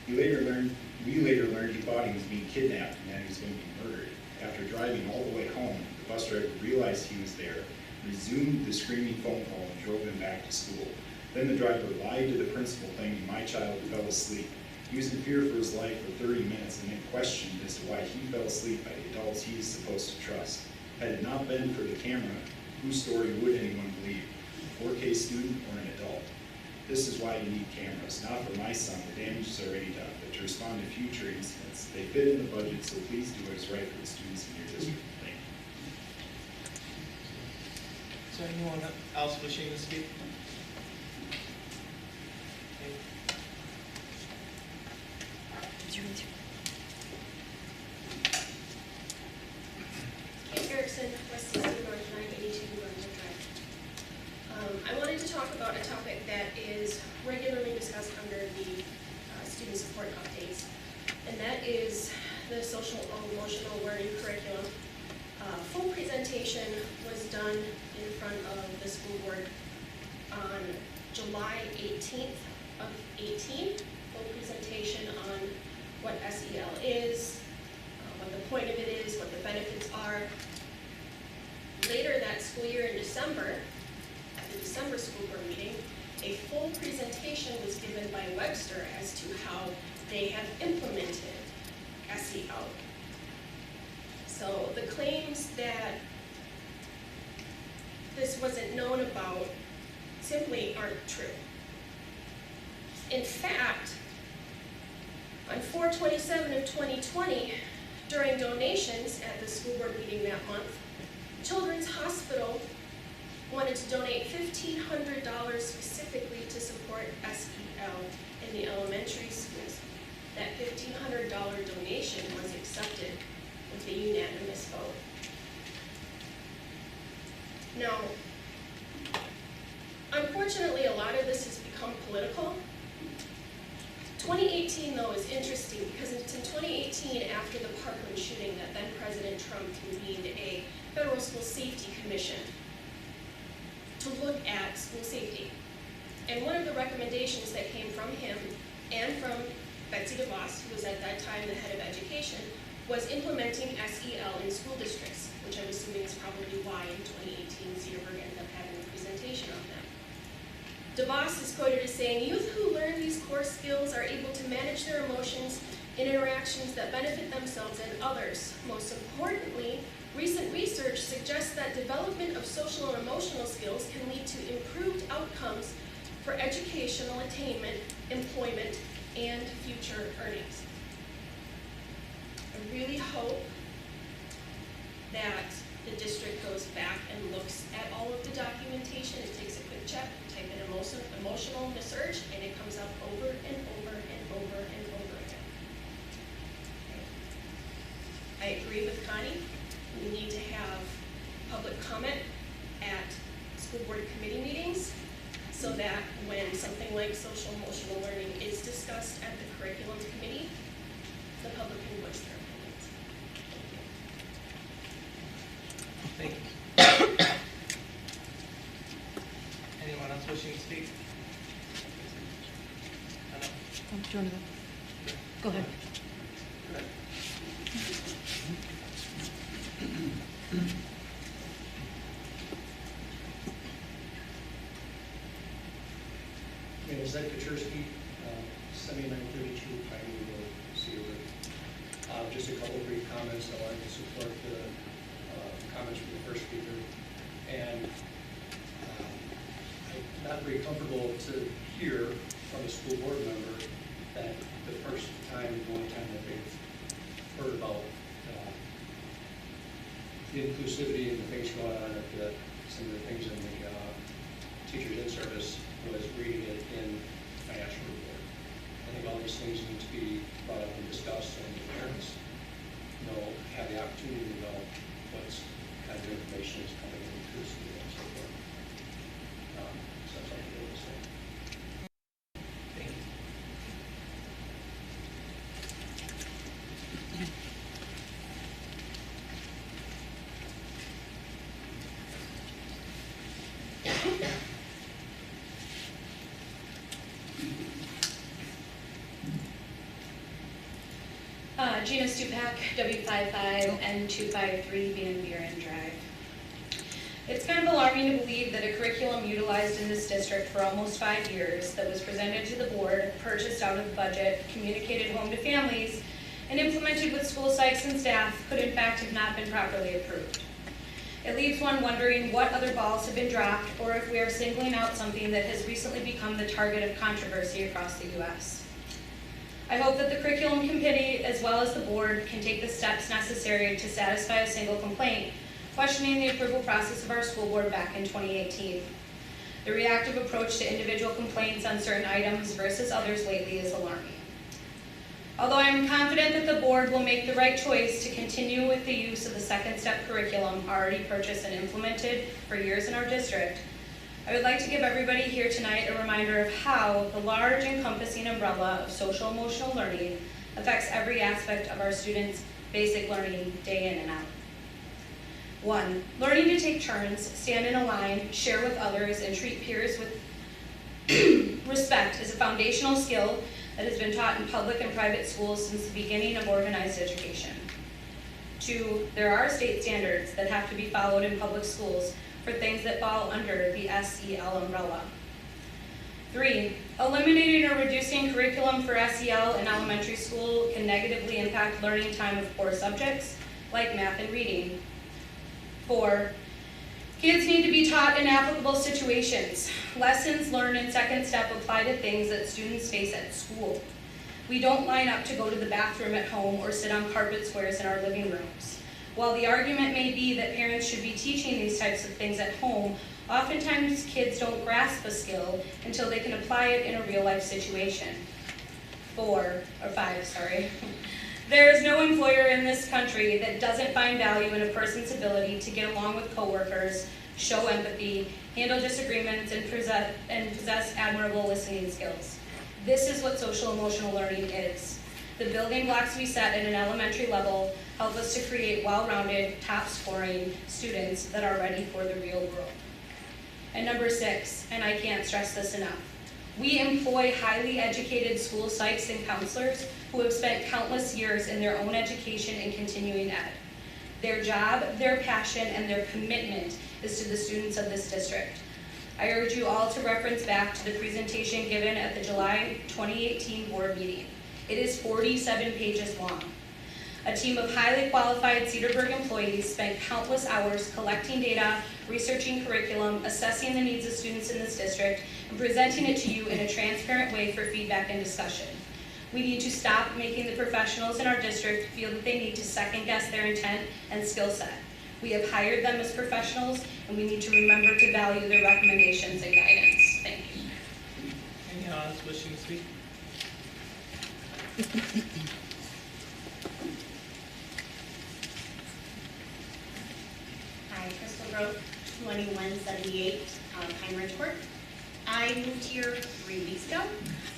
We later learned he thought he was being kidnapped and that he was going to be murdered. After driving all the way home, the bus driver realized he was there, resumed the screaming phone call, and drove him back to school. Then the driver lied to the principal, claiming my child fell asleep. He was in fear for his life for 30 minutes and then questioned as to why he fell asleep by the adults he is supposed to trust. Had it not been for the camera, whose story would anyone believe? A 4K student or an adult? This is why you need cameras, not for my son, the damage is already done, but to respond to future incidents. They fit in the budget, so please do what is right for the students in your district. Thank you. Is there anyone else wishing to speak? Okay. Kate Erickson, West 60 North 982 Brunswick Drive. I wanted to talk about a topic that is regularly discussed under the student support updates, and that is the social emotional learning curriculum. Full presentation was done in front of the school board on July 18th of 18. Full presentation on what SEL is, what the point of it is, what the benefits are. Later that school year in December, at the December school board meeting, a full presentation was given by Webster as to how they have implemented SEL. So the claims that this wasn't known about simply aren't true. In fact, on 4/27 of 2020, during donations at the school board meeting that month, Children's Hospital wanted to donate $1,500 specifically to support SEL in the elementary schools. That $1,500 donation was accepted with a unanimous vote. Now, unfortunately, a lot of this has become political. 2018, though, is interesting because it's in 2018, after the Parkland shooting, that then President Trump convened a federal school safety commission to look at school safety. And one of the recommendations that came from him and from Betsy DeVos, who was at that time the head of education, was implementing SEL in school districts, which I'm assuming is probably why in 2018 Cedarburg ended up having a presentation on them. DeVos is quoted as saying, "Youth who learn these core skills are able to manage their emotions in interactions that benefit themselves and others. Most importantly, recent research suggests that development of social and emotional skills can lead to improved outcomes for educational attainment, employment, and future earnings." I really hope that the district goes back and looks at all of the documentation. It takes a quick check, type in emotional search, and it comes up over and over and over and over again. I agree with Connie. We need to have public comment at school board committee meetings so that when something like social emotional learning is discussed at the curriculum committee, the public can voice their opinions. Thank you. Anyone else wishing to speak? Anna? Do you want to go? Go ahead. Go ahead. My name is Ed Kaczynski, 7932 Piney Road, Cedarburg. Just a couple of brief comments. I wanted to support the comments from the first speaker. And I'm not very comfortable to hear from a school board member that the first time, the only time that they've heard about the inclusivity and the things going on at some of the things in the teachers in service was reading it in financial report. I think all these things need to be brought up and discussed, and the parents have the opportunity to know what kind of information is coming in through school and so forth. So that's all I'm going to say. Thank you. Gina Stupak, W55N253 Van Buren Drive. It's kind of alarming to believe that a curriculum utilized in this district for almost 5 years that was presented to the board, purchased out of the budget, communicated home to families, and implemented with school psychs and staff could in fact have not been properly approved. It leaves one wondering what other balls have been dropped or if we are singling out something that has recently become the target of controversy across the U.S. I hope that the curriculum committee, as well as the board, can take the steps necessary to satisfy a single complaint, questioning the approval process of our school board back in 2018. The reactive approach to individual complaints on certain items versus others lately is alarming. Although I am confident that the board will make the right choice to continue with the use of the second step curriculum already purchased and implemented for years in our district, I would like to give everybody here tonight a reminder of how the large encompassing umbrella of social emotional learning affects every aspect of our students' basic learning day in and out. 1, learning to take turns, stand in a line, share with others, and treat peers with respect is a foundational skill that has been taught in public and private schools since the beginning of organized education. 2, there are state standards that have to be followed in public schools for things that fall under the SEL umbrella. 3, eliminating or reducing curriculum for SEL in elementary school can negatively impact learning time of core subjects like math and reading. 4, kids need to be taught in applicable situations. Lessons learned in second step apply to things that students face at school. We don't line up to go to the bathroom at home or sit on carpet squares in our living rooms. While the argument may be that parents should be teaching these types of things at home, oftentimes kids don't grasp a skill until they can apply it in a real life situation. 5. There is no employer in this country that doesn't find value in a person's ability to get along with coworkers, show empathy, handle disagreements, and possess admirable listening skills. This is what social emotional learning is. The building blocks we set at an elementary level help us to create well-rounded, top-scoring students that are ready for the real world. And number 6, and I can't stress this enough, we employ highly educated school psychs and counselors who have spent countless years in their own education and continuing ed. Their job, their passion, and their commitment is to the students of this district. I urge you all to reference back to the presentation given at the July 2018 board meeting. It is 47 pages long. A team of highly qualified Cedarburg employees spent countless hours collecting data, researching curriculum, assessing the needs of students in this district, and presenting it to you in a transparent way for feedback and discussion. We need to stop making the professionals in our district feel that they need to second guess their intent and skill set. We have hired them as professionals, and we need to remember to value their recommendations and guidance. Thank you. Anyone else wishing to speak? Hi, Crystal Grove, 2178 Pine Ridge Court. I moved here 3 weeks ago.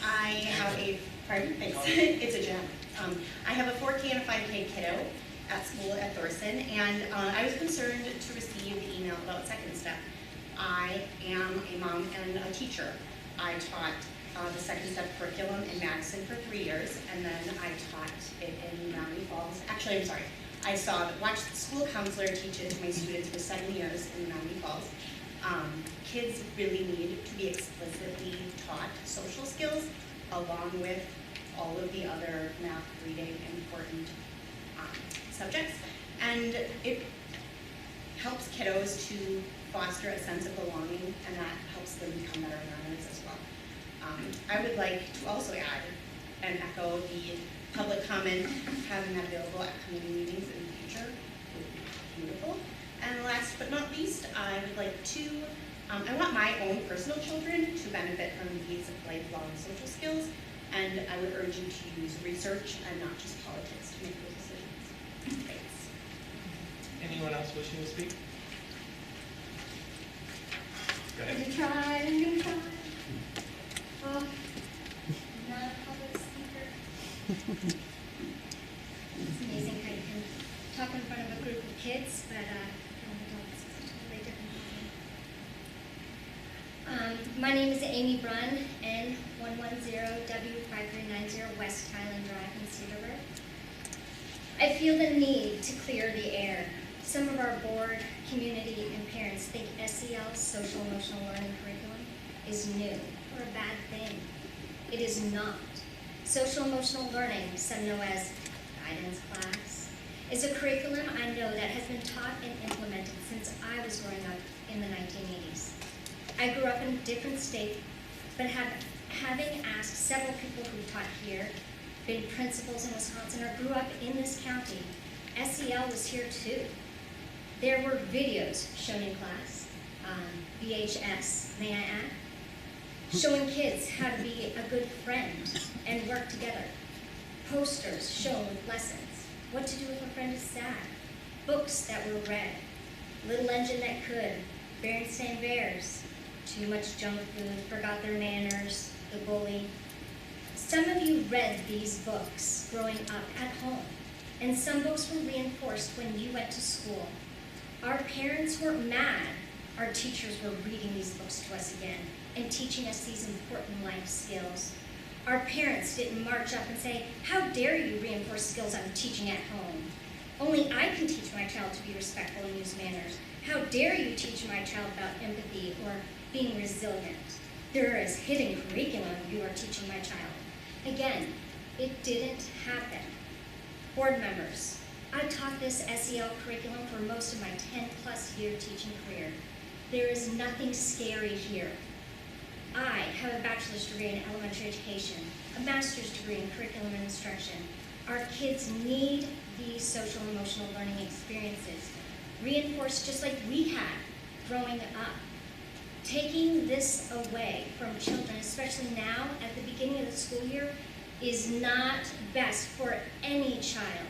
I have a, pardon, thanks, it's a gem. I have a 4K and a 5K kiddo at school at Thorson, and I was concerned to receive the email about Second Step. I am a mom and a teacher. I taught the Second Step curriculum in Madison for 3 years, and then I taught it in Menominee Falls. Actually, I'm sorry. I watched the school counselor teach it to my students for 7 years in Menominee Falls. Kids really need to be explicitly taught social skills along with all of the other math, reading, important subjects. And it helps kiddos to foster a sense of belonging, and that helps them become better learners as well. I would like to also add and echo the public comment, having that available at committee meetings in the future would be beautiful. And last but not least, I would like to, I want my own personal children to benefit from these lifelong social skills, and I would urge you to use research and not just politics to make those decisions. Thanks. Anyone else wishing to speak? Go I'm ahead. gonna try. Oh, I'm not a public speaker. It's amazing how you can talk in front of a group of kids, but adults, it's a totally different thing. My name is Amy Brunn, N110W5390 West Highland Drive in Cedarburg. I feel the need to clear the air. Some of our board, community, and parents think SEL, Social Emotional Learning Curriculum, is new or a bad thing. It is not. Social Emotional Learning, some know as guidance class, is a curriculum I know that has been taught and implemented since I was growing up in the 1980s. I grew up in a different state, but having asked several people who taught here, been principals in Wisconsin, or grew up in this county, SEL was here too. There were videos shown in class, VHS, may I add, showing kids how to be a good friend and work together. Posters shown with lessons, what to do if a friend is sad, books that were read, Little Engine That Could, Berenstain Bears, Too Much Junk Food, Forgot Their Manners, The Bully. Some of you read these books growing up at home, and some books were reinforced when you went to school. Our parents weren't mad our teachers were reading these books to us again and teaching us these important life skills. Our parents didn't march up and say, "How dare you reinforce skills I'm teaching at home? Only I can teach my child to be respectful and use manners. How dare you teach my child about empathy or being resilient? There is hidden curriculum you are teaching my child." Again, it didn't happen. Board members, I've taught this SEL curriculum for most of my 10-plus year teaching career. There is nothing scary here. I have a bachelor's degree in elementary education, a master's degree in curriculum and instruction. Our kids need these social and emotional learning experiences, reinforced just like we had growing up. Taking this away from children, especially now at the beginning of the school year, is not best for any child.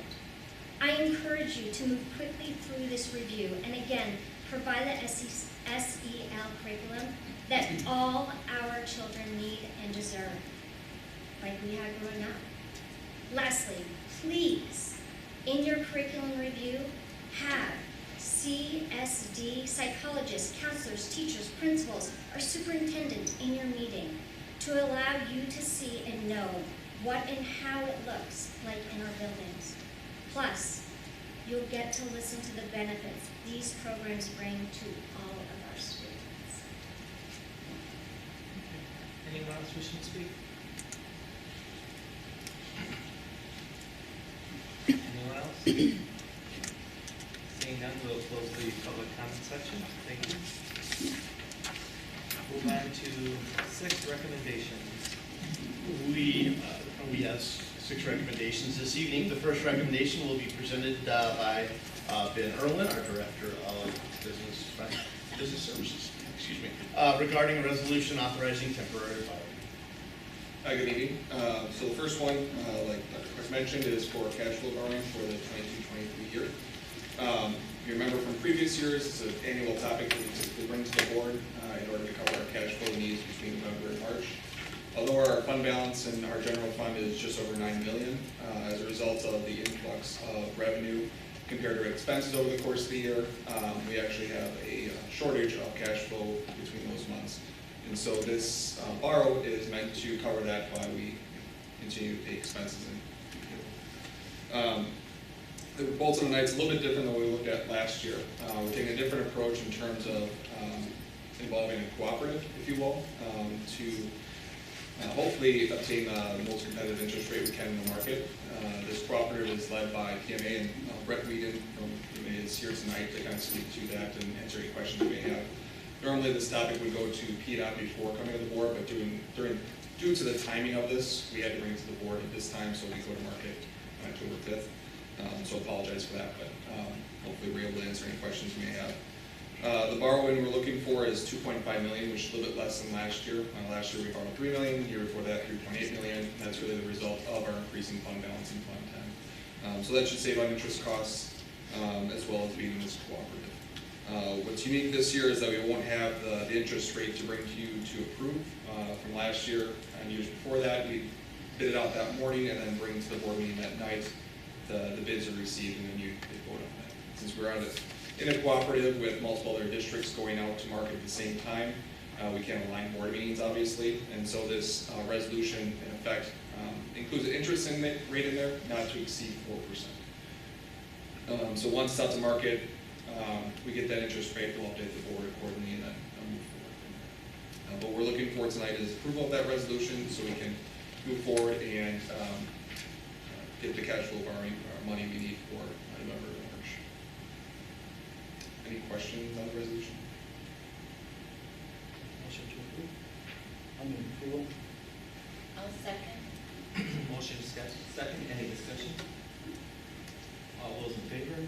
I encourage you to move quickly through this review and again, provide the SEL curriculum that all our children need and deserve, like we had growing up. Lastly, please, in your curriculum review, have CSD psychologists, counselors, teachers, principals, or superintendent in your meeting to allow you to see and know what and how it looks like in our buildings. Plus, you'll get to listen to the benefits these programs bring to all of our students. Anyone else wishing to speak? Anyone else? Seeing none, we'll close the public comment section. Thank you. Move on to 6 recommendations. We have 6 recommendations this evening. The first recommendation will be presented by Ben Irwin, our Director of Business Services, regarding a resolution authorizing temporary borrowing. Good evening. So the first one, like Dr. Chris mentioned, is for cash flow borrowing for the 22-23 year. If you remember from previous years, it's an annual topic that we typically bring to the board in order to cover our cash flow needs between November and March. Although our fund balance in our general fund is just over $9 million, as a result of the influx of revenue compared to expenses over the course of the year, we actually have a shortage of cash flow between those months. And so this borrow is meant to cover that while we continue to pay expenses. The bolts on the night's a little bit different than what we looked at last year. We're taking a different approach in terms of involving a cooperative, if you will, to hopefully obtain the most competitive interest rate we can in the market. This cooperative is led by PMA, and Brett Whedon from PMA is here tonight to kind of speak to that and answer any questions you may have. Normally this topic would go to PDOT before coming to the board, but due to the timing of this, we had to bring it to the board at this time, so we go to market on October 5th. So I apologize for that, but hopefully we're able to answer any questions you may have. The borrowing we're looking for is $2.5 million, which is a little bit less than last year. Last year we borrowed $3 million, the year before that $3.8 million. And that's really the result of our increasing fund balance in Fund 10. So that should save on interest costs as well as being in this cooperative. What's unique this year is that we won't have the interest rate to bring to you to approve from last year and years before that. We bid it out that morning and then bring it to the board meeting that night. The bids are received and then you vote on that. Since we're in a cooperative with multiple other districts going out to market at the same time, we can't align board meetings, obviously. And so this resolution, in effect, includes an interest rate in there, not to exceed 4%. So once it's out to market, we get that interest rate, we'll update the board accordingly and then move forward from there. What we're looking for tonight is approval of that resolution so we can move forward and get the cash flow borrowing money we need for November and March. Any questions on the resolution? Motion to approve. I'm in approval. I'll second. Motion discussion. Second. Any discussion? All those in favor?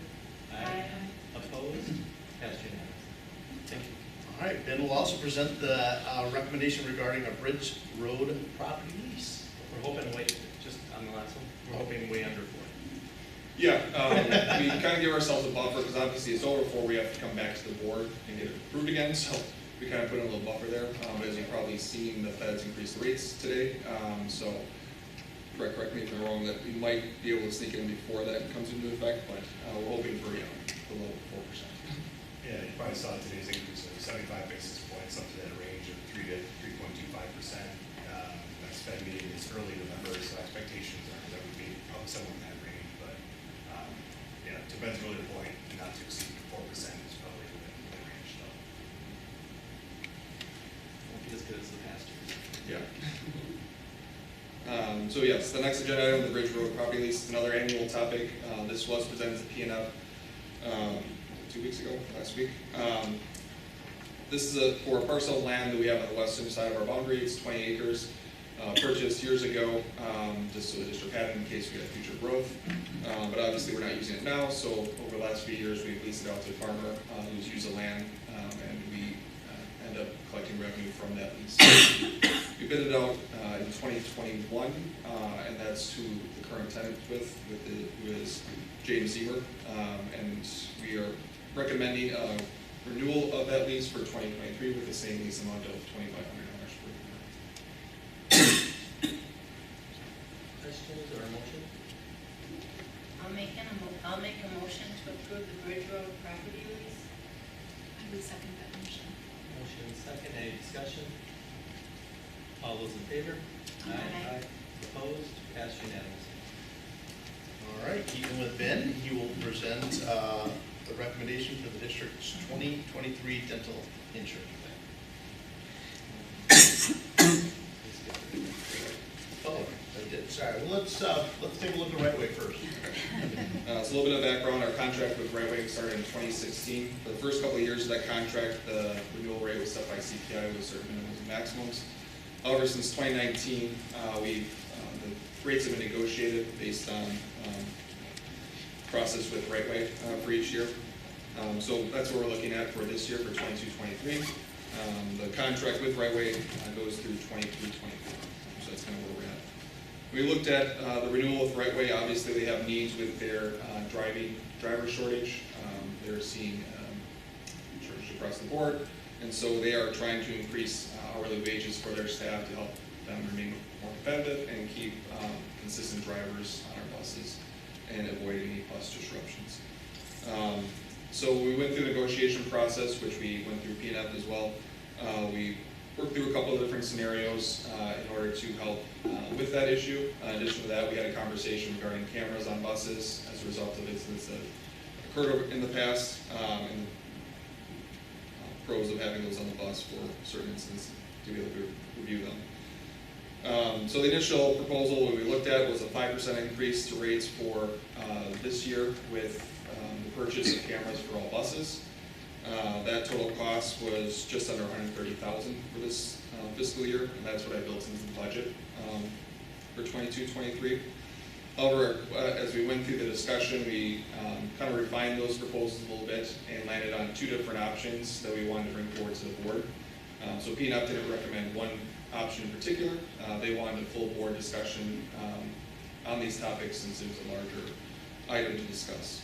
Aye. Opposed? Passed unanimously. Thank you. All right, Ben will also present the recommendation regarding a Bridge Road property lease. We're hoping to wait, just on the last one, we're hoping way under 4. Yeah, we kind of give ourselves a buffer because obviously it's over 4, we have to come back to the board and get it approved again. So we kind of put in a little buffer there. As you've probably seen, the Fed's increased the rates today. So correct me if I'm wrong, that we might be able to sneak in before that comes into effect, but we're hoping for below 4%. Yeah, you probably saw today's increase of 75 basis points up to that range of 3 to 3.25%. Next Fed meeting is early November, so expectations are that would be probably somewhere in that range. But yeah, to Ben's earlier point, not to exceed 4% is probably within the range. So. Won't be as good as the past years. Yeah. So yes, the next agenda item, the Bridge Road property lease, is another annual topic. This was presented to PNF 2 weeks ago, last week. This is for a parcel of land that we have on the western side of our boundary. It's 20 acres, purchased years ago, just so the district had it in case we had future growth. But obviously we're not using it now, so over the last few years we've leased it out to a farmer who's used the land, and we end up collecting revenue from that lease. We bid it out in 2021, and that's who the current tenant who is James Zemer, and we are recommending a renewal of that lease for 2023 with the same lease amount of $2,500 per year. Questions or a motion? I'll make a motion to approve the Bridge Road property lease. I would second that motion. Motion second, any discussion? All those in favor? Aye. Opposed? Passed unanimously. All right, even with Ben, he will present the recommendation for the district's 2023 dental insurance plan. Oh, I did, sorry. Well, let's take a look at Right Way first. So a little bit of background, our contract with Right Way started in 2016. For the first couple of years of that contract, the renewal rate was set by CPI with certain minimums and maximums. However, since 2019, the rates have been negotiated based on process with Right Way for each year. So that's what we're looking at for this year, for 22-23. The contract with Right Way goes through 23-24. So that's kind of where we're at. We looked at the renewal with Right Way. Obviously, they have needs with their driver shortage. They're seeing shortage across the board, and so they are trying to increase hourly wages for their staff to help them remain more competitive and keep consistent drivers on our buses and avoid any bus disruptions. So we went through the negotiation process, which we went through PNF as well. We worked through a couple of different scenarios in order to help with that issue. In addition to that, we had a conversation regarding cameras on buses as a result of incidents that occurred in the past, and pros of having those on the bus for certain incidents to be able to review them. So the initial proposal that we looked at was a 5% increase to rates for this year with the purchase of cameras for all buses. That total cost was just under $130,000 for this fiscal year, and that's what I built into the budget for 22-23. However, as we went through the discussion, we kind of refined those proposals a little bit and landed on two different options that we wanted to bring forward to the board. So PNF didn't recommend one option in particular. They wanted a full board discussion on these topics since it was a larger item to discuss.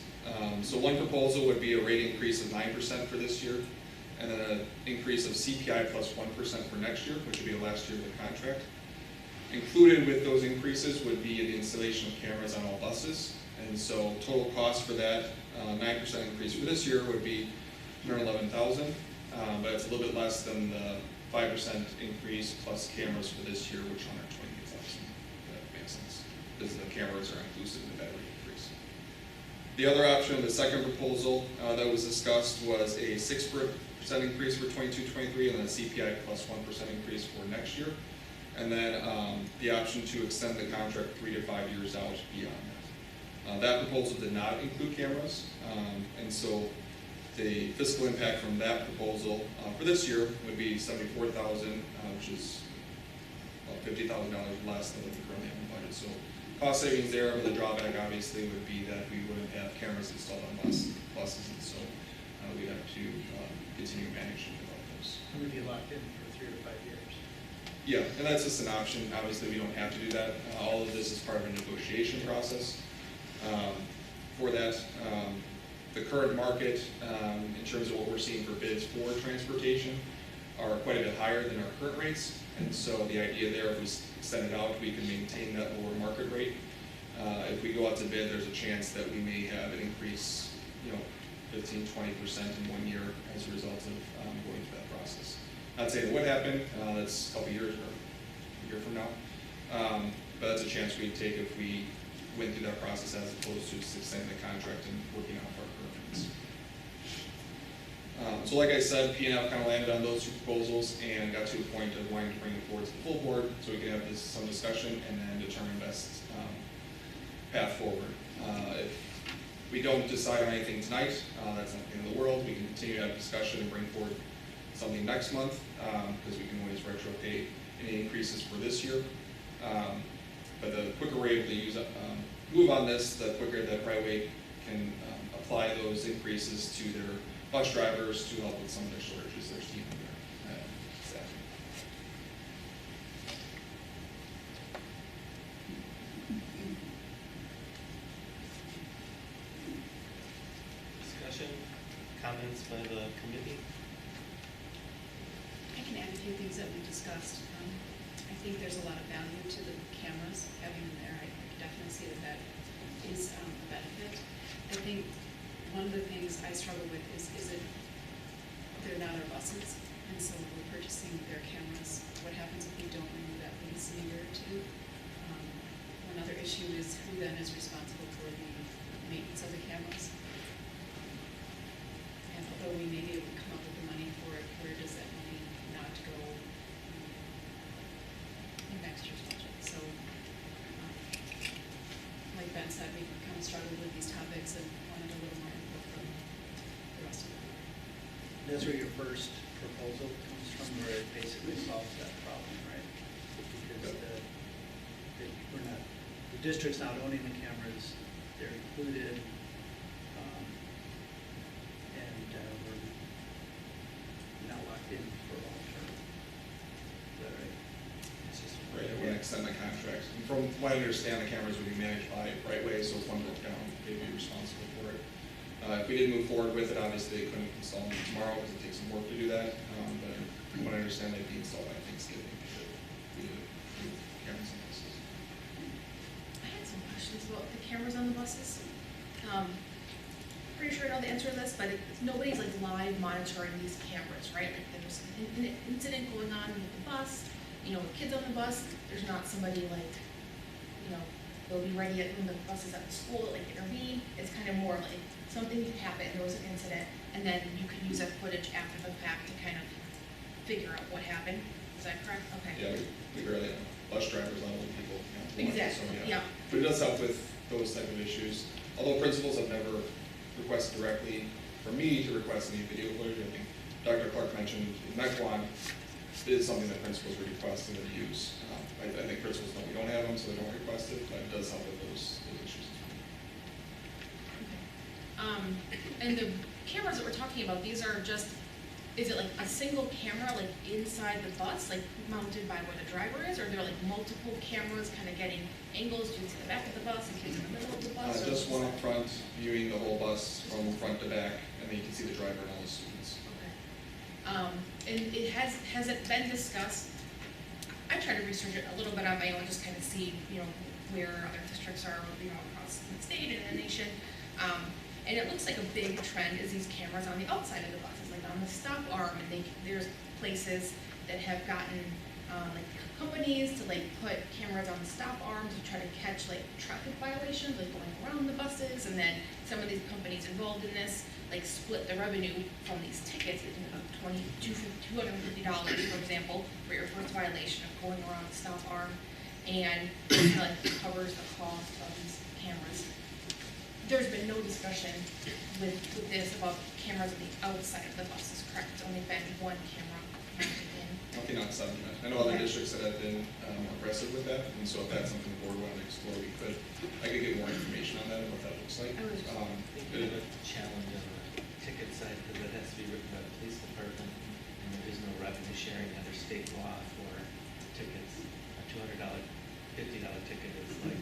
So one proposal would be a rate increase of 9% for this year, and then an increase of CPI plus 1% for next year, which would be the last year of the contract. Included with those increases would be the installation of cameras on all buses, and so total cost for that 9% increase for this year would be $111,000, but it's a little bit less than the 5% increase plus cameras for this year, which are $128,000. That makes sense, because the cameras are inclusive in the battery increase. The other option, the second proposal that was discussed, was a 6% increase for 22-23, and then a CPI plus 1% increase for next year. And then the option to extend the contract 3 to 5 years out beyond that. That proposal did not include cameras, and so the fiscal impact from that proposal for this year would be $74,000, which is about $50,000 less than what we currently have in budget. So cost savings there, but the drawback obviously would be that we wouldn't have cameras installed on buses, and so we'd have to continue managing without those. And we'd be locked in for 3 to 5 years. Yeah, and that's just an option. Obviously, we don't have to do that. All of this is part of a negotiation process. For that, the current market, in terms of what we're seeing for bids for transportation, are quite a bit higher than our current rates. And so the idea there, if we extend it out, we can maintain that lower market rate. If we go out to bid, there's a chance that we may have an increase, 15-20% in 1 year as a result of going through that process. Not saying it would happen, that's a couple years or a year from now, but that's a chance we'd take if we went through that process as opposed to just extending the contract and working off our current rates. So like I said, P&L kind of landed on those two proposals and got to a point of wanting to bring it forward to the full board so we can have some discussion and then determine best path forward. If we don't decide on anything tonight, that's not the end of the world. We can continue to have discussion and bring forward something next month because we can always retro pay any increases for this year. But the quicker we're able to move on this, the quicker that Brightway can apply those increases to their bus drivers to help with some of their shortages they're seeing there. Staffing. Discussion, comments by the committee? I can add a few things that we discussed. I think there's a lot of value to the cameras, having them there. I can definitely see that that is a benefit. I think one of the things I struggle with is that they're not our buses, and so we're purchasing their cameras. What happens if we don't renew that lease in a year or two? Another issue is who then is responsible for the maintenance of the cameras. And although we may be able to come up with the money for it, where does that money not go in next year's budget? So, like Ben said, we kind of struggled with these topics and wanted a little more input from the rest of the board. That's where your first proposal comes from, where it basically solves that problem, right? Because the district's not owning the cameras, they're included, and we're not locked in for long term. Is that right? It's just right. It wouldn't extend the contract. And from what I understand, the cameras would be managed by Brightway, so if one broke down, they'd be responsible for it. If we did move forward with it, obviously they couldn't install them tomorrow because it takes some work to do that. But from what I understand, they'd be installed by Thanksgiving. We move cameras and buses. I had some questions about the cameras on the buses. Pretty sure I know the answer to this, but nobody's like live monitoring these cameras, right? Like there's an incident going on with the bus, with kids on the bus. There's not somebody like, they'll be ready when the bus is at the school to like intervene. It's kind of more like something happened, there was an incident, and then you can use that footage after the fact to kind of figure out what happened. Is that correct? Okay. Yeah, we barely have bus drivers, let alone people. Exactly, so, yeah. But it does help with those type of issues. Although principals have never requested directly from me to request any video footage. I think Dr. Clark mentioned Mequon is something that principals request and use. I think principals know we don't have them, so they don't request it, but it does help with those issues. And the cameras that we're talking about, these are just, is it like a single camera like inside the bus, like mounted by where the driver is, or are there like multiple cameras kind of getting angles? Do you see the back of the bus and kids in the middle of the bus? Just one up front, viewing the whole bus from front to back, and then you can see the driver and all the students. Okay. And has it been discussed? I tried to research it a little bit on my own, just kind of see, where other districts are, across the state and the nation. And it looks like a big trend is these cameras on the outside of the buses, like on the stop arm, and there's places that have gotten like companies to like put cameras on the stop arm to try to catch like traffic violations, like going around the buses, and then some of these companies involved in this like split the revenue from these tickets, $250, for example, for your first violation of going around the stop arm, and it like covers the cost of these cameras. There's been no discussion with this about cameras on the outside of the buses, correct? It's only been one camera mounted in. Nothing outside of that. I know other districts that have been more aggressive with that, and so if that's something the board wanted to explore, I could get more information on that and what that looks like. I think a challenge on the ticket side, because it has to be written by the police department, and there is no revenue sharing under state law for tickets. A $200, $50 ticket is like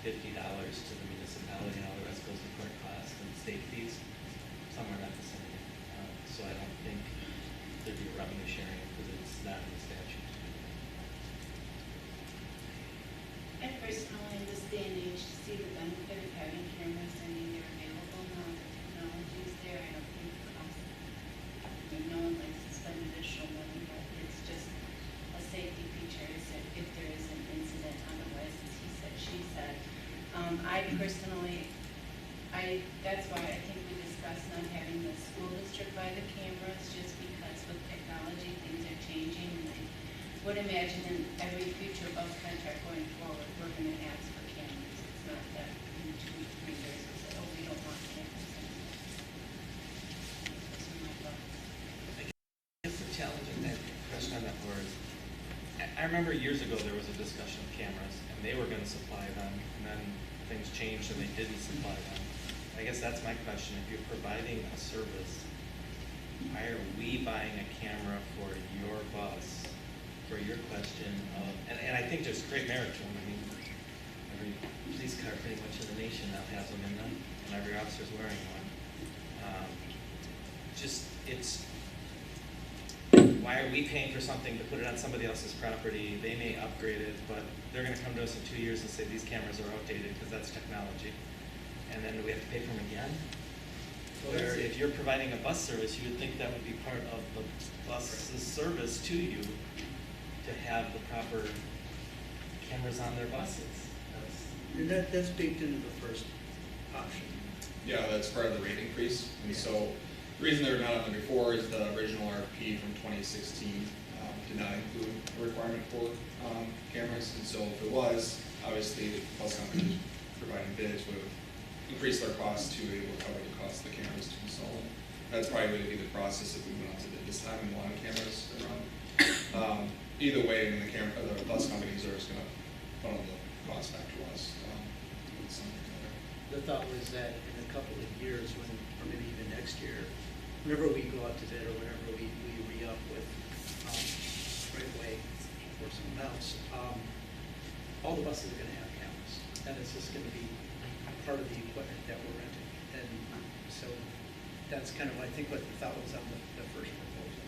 $50 to the municipality, and all the rest goes to court costs and state fees. Some are not the same. So I don't think there'd be a revenue sharing because it's not in the statute. I personally, in this day and age, to see the benefit of having cameras, I mean, they're available now, the technology is there, I don't think it costs. No one likes to spend additional money, but it's just a safety feature, is that if there is an incident, otherwise, as he said, she said. I personally, that's why I think we discussed not having the school district buy the camera. would imagine in every future bus contract going forward, we're gonna ask for cameras. It's not that in 2 or 3 years we say, oh, we don't want cameras anymore. Those are my thoughts. I guess the challenge in that question on that was, I remember years ago there was a discussion of cameras, and they were gonna supply them, and then things changed and they didn't supply them. I guess that's my question, if you're providing a service, why are we buying a camera for your bus, for your question of, and I think there's great merit to them. I mean, every police car pretty much in the nation now has them in them, and every officer's wearing one. Why are we paying for something to put it on somebody else's property? They may upgrade it, but they're gonna come to us in 2 years and say these cameras are outdated because that's technology. And then do we have to pay for them again? Where if you're providing a bus service, you would think that would be part of the bus's service to you to have the proper cameras on their buses. And that's baked into the first option. Yeah, that's part of the rate increase. And so the reason they were not on there before is the original RFP from 2016 did not include a requirement for cameras. And so if it was, obviously the bus companies providing bids would have increased their costs to be able to cover the cost of the cameras to install them. That's probably going to be the process if we went out to bid this time and wanted cameras around. Either way, I mean, the bus companies are just going to funnel the cost back to us. The thought was that in a couple of years, or maybe even next year, whenever we go out to bid or whenever we re-up with right away or someone else, all the buses are going to have cameras. And it's just going to be part of the equipment that we're renting. And so that's kind of, I think, what the thought was on the first proposal.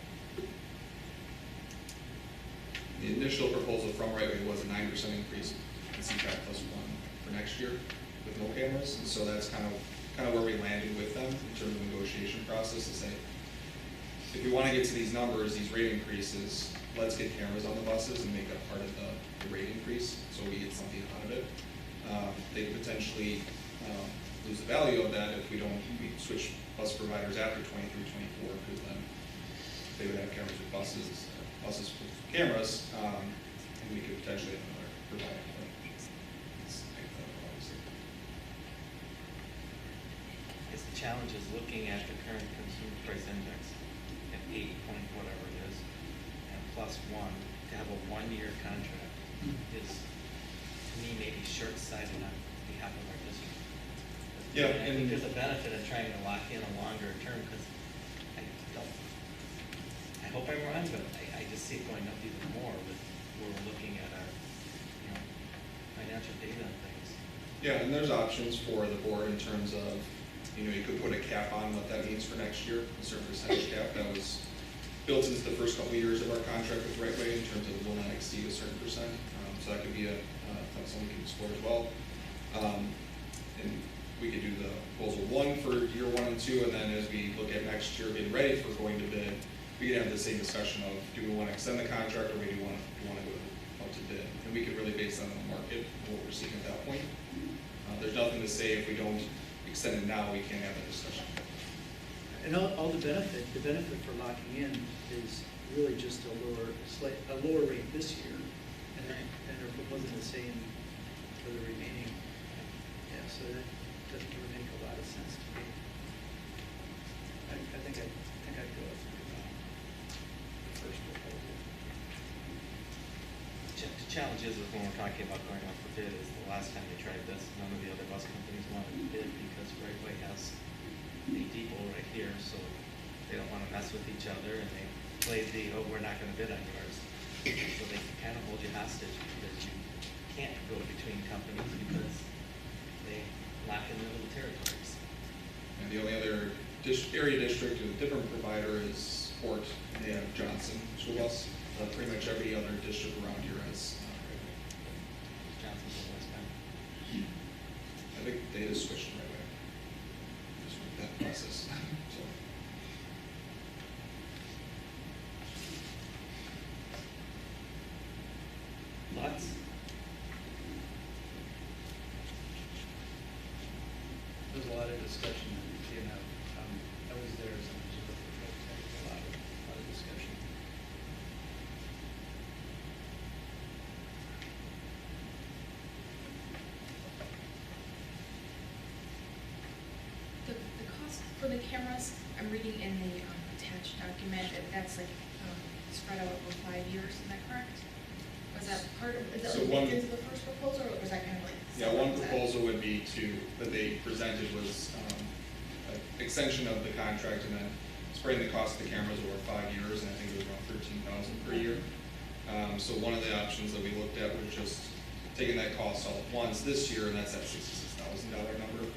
The initial proposal from Right Way was a 9% increase in CPAC +1 for next year with no cameras. And so that's kind of where we landed with them in terms of the negotiation process to say, if we want to get to these numbers, these rate increases, let's get cameras on the buses and make that part of the rate increase so we get something out of it. They could potentially lose the value of that if we switch bus providers after 23, 24, because then they would have cameras with buses with cameras, and we could potentially have another provider. It's the challenge is looking at the current consumer price index at 8 point whatever it is, and +1, to have a 1-year contract is, to me, maybe short-sighted on behalf of our district. Yeah, and I think there's a benefit in trying to lock in a longer term, because I hope I'm wrong, but I just see it going up even more with where we're looking at our financial data and things. Yeah, and there's options for the board in terms of, you could put a cap on what that means for next year, a certain percentage cap that was built into the first couple of years of our contract with Right Way in terms of it will not exceed a certain percent. So that could be something we can explore as well. And we could do the proposal 1 for year 1 and 2, and then as we look at next year, getting ready for going to bid, we can have the same discussion of, do we want to extend the contract or do we want to go out to bid? And we could really base that on the market and what we're seeing at that point. There's nothing to say if we don't extend it now, we can't have that discussion. And all the benefit for locking in is really just a lower rate this year, and they're proposing the same for the remaining. Yeah, so that doesn't really make a lot of sense to me. I think I'd go with the first proposal. The challenge is when we're talking about going out for bid, is the last time they tried this, none of the other bus companies wanted to bid because Right Way has a depot right here, so they don't want to mess with each other, and they played we're not going to bid on yours. So they can kind of hold you hostage because you can't go between companies because they lock in their little territories. And the only other area district with a different provider is Fort, and they have Johnson School Bus. Pretty much every other district around here has Right Way. Johnson's the last time. I think they just switched Right Way. Just with that process. So. Lots? There's a lot of discussion, I was there as an observer, but a lot of discussion. for the cameras, I'm reading in the attached document that that's like spread out over 5 years, is that correct? Was that part of, is that So like one- baked into the first proposal, or was that kind of like? Yeah, one was that- proposal would be that they presented was an extension of the contract and then spreading the cost of the cameras over 5 years, and I think it was around $13,000 per year. So one of the options that we looked at was just taking that cost all at once this year, and that's that $66,000 number.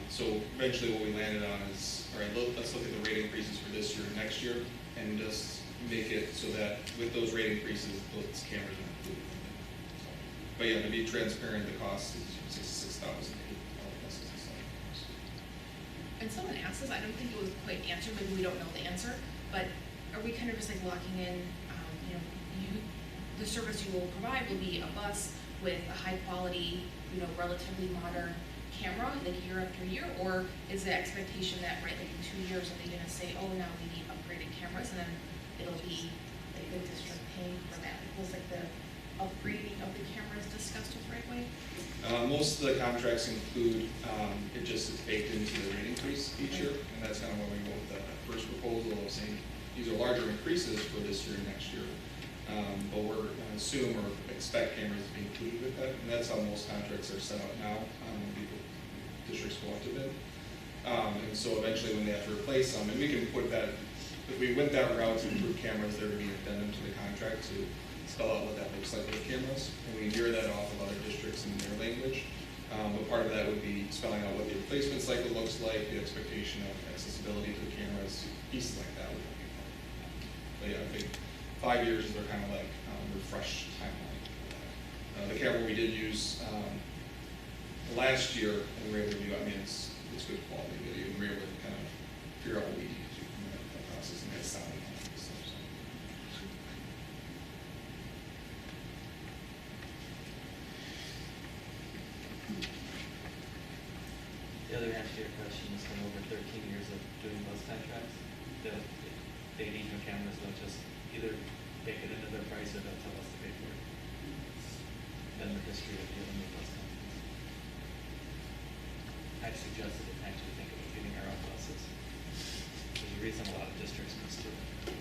So eventually what we landed on is, all right, let's look at the rate increases for this year and next year, and just make it so that with those rate increases, those cameras are included. So, but yeah, to be transparent, the cost is $66,000. And someone asked us, I don't think it was quite answered, maybe we don't know the answer, but are we kind of just like locking in, the service you will provide will be a bus with a high quality, relatively modern camera, like year after year, or is the expectation that, right, like in 2 years, are they gonna say, oh, now we need upgraded cameras, and then it'll be like the district paying for that? It was like the upgrading of the cameras discussed with right way? Most of the contracts include, it just is baked into the rate increase each year, and that's kind of why we went with that first proposal of saying, these are larger increases for this year and next year. But we're going to assume or expect cameras to be included with that, and that's how most contracts are set up now, when districts go out to bid. And so eventually when they have to replace them, and we can put that, if we went that route to improve cameras, there would be an addendum to the contract to spell out what that looks like with cameras, and we mirror that off of other districts in their language. But part of that would be spelling out what the replacement cycle looks like, the expectation of accessibility to the cameras, pieces like that would be part of it. But yeah, I think 5 years is their kind of like refresh timeline. The camera we did use last year, and we were able to do, I mean, it's good quality video, and we were able to kind of figure out what we needed to do from that process, and that's sounding like this stuff. So. The other half of your question is from over 13 years of doing those contracts. They need new cameras, they'll just either bake it into their price or they'll tell us to pay for it. It's been the history of dealing with those companies. I've suggested actually think about getting our own buses. There's a reason a lot of districts must do it.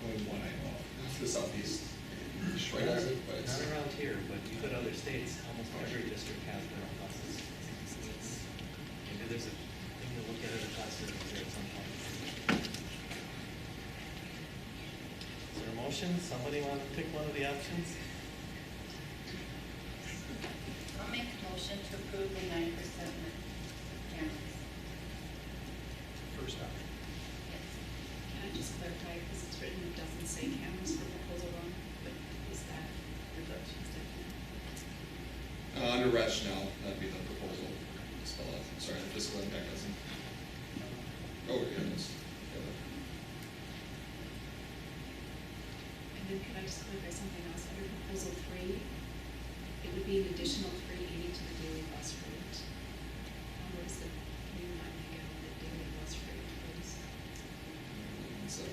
Only one I know of, the southeast. Detroit has it, but it's Not around here, but you go to other states, almost every district has their own buses. Maybe there's a thing to look at it across there at some point. Is there a motion? Somebody want to pick one of the options? I'll make a motion to approve the 9% cameras. First option. Yes. Can I just clarify, because it's written, it doesn't say cameras for proposal one, but is that reduction statement? under rationale, that'd be the proposal. Spell out, sorry, the fiscal impact doesn't. Oh, yeah, it is. And then could I just clarify something else? Under proposal 3, it would be an additional $380 to the daily bus rate. What is the, can you remind me again what the daily bus rate is? So,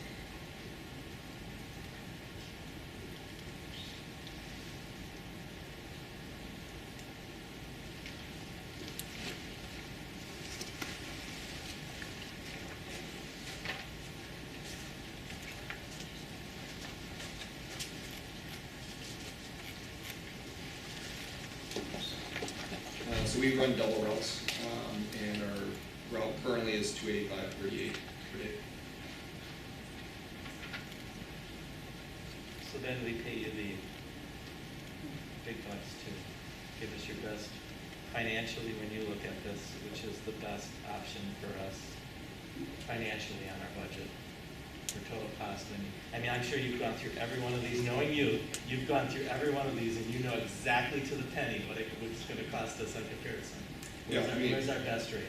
so we run double routes, and our route currently is 285.38 per day. So then we pay you the big bucks to give us your best financially when you look at this, which is the best option for us financially on our budget for total cost. I mean, I'm sure you've gone through every one of these, knowing you've gone through every one of these, and you know exactly to the penny what it's going to cost us on comparison. Where's our best rate?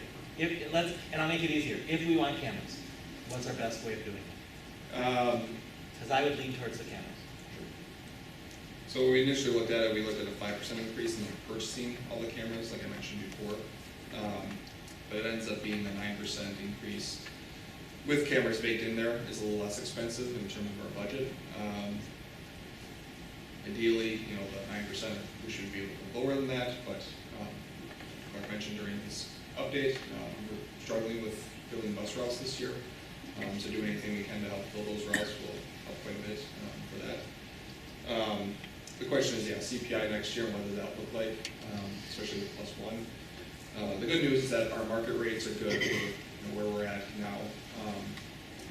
And I'll make it easier. If we want cameras, what's our best way of doing it? Because I would lean towards the cameras. So when we initially looked at it, we looked at a 5% increase in the purchasing all the cameras, like I mentioned before. But it ends up being the 9% increase. With cameras baked in there is a little less expensive in terms of our budget. Ideally, the 9%, we should be able to lower than that, but like I mentioned during this update. We're struggling with filling bus routes this year, so doing anything we can to help fill those routes will help quite a bit for that. The question is, yeah, CPI next year, and what does that look like, especially with +1. The good news is that our market rates are good for where we're at now,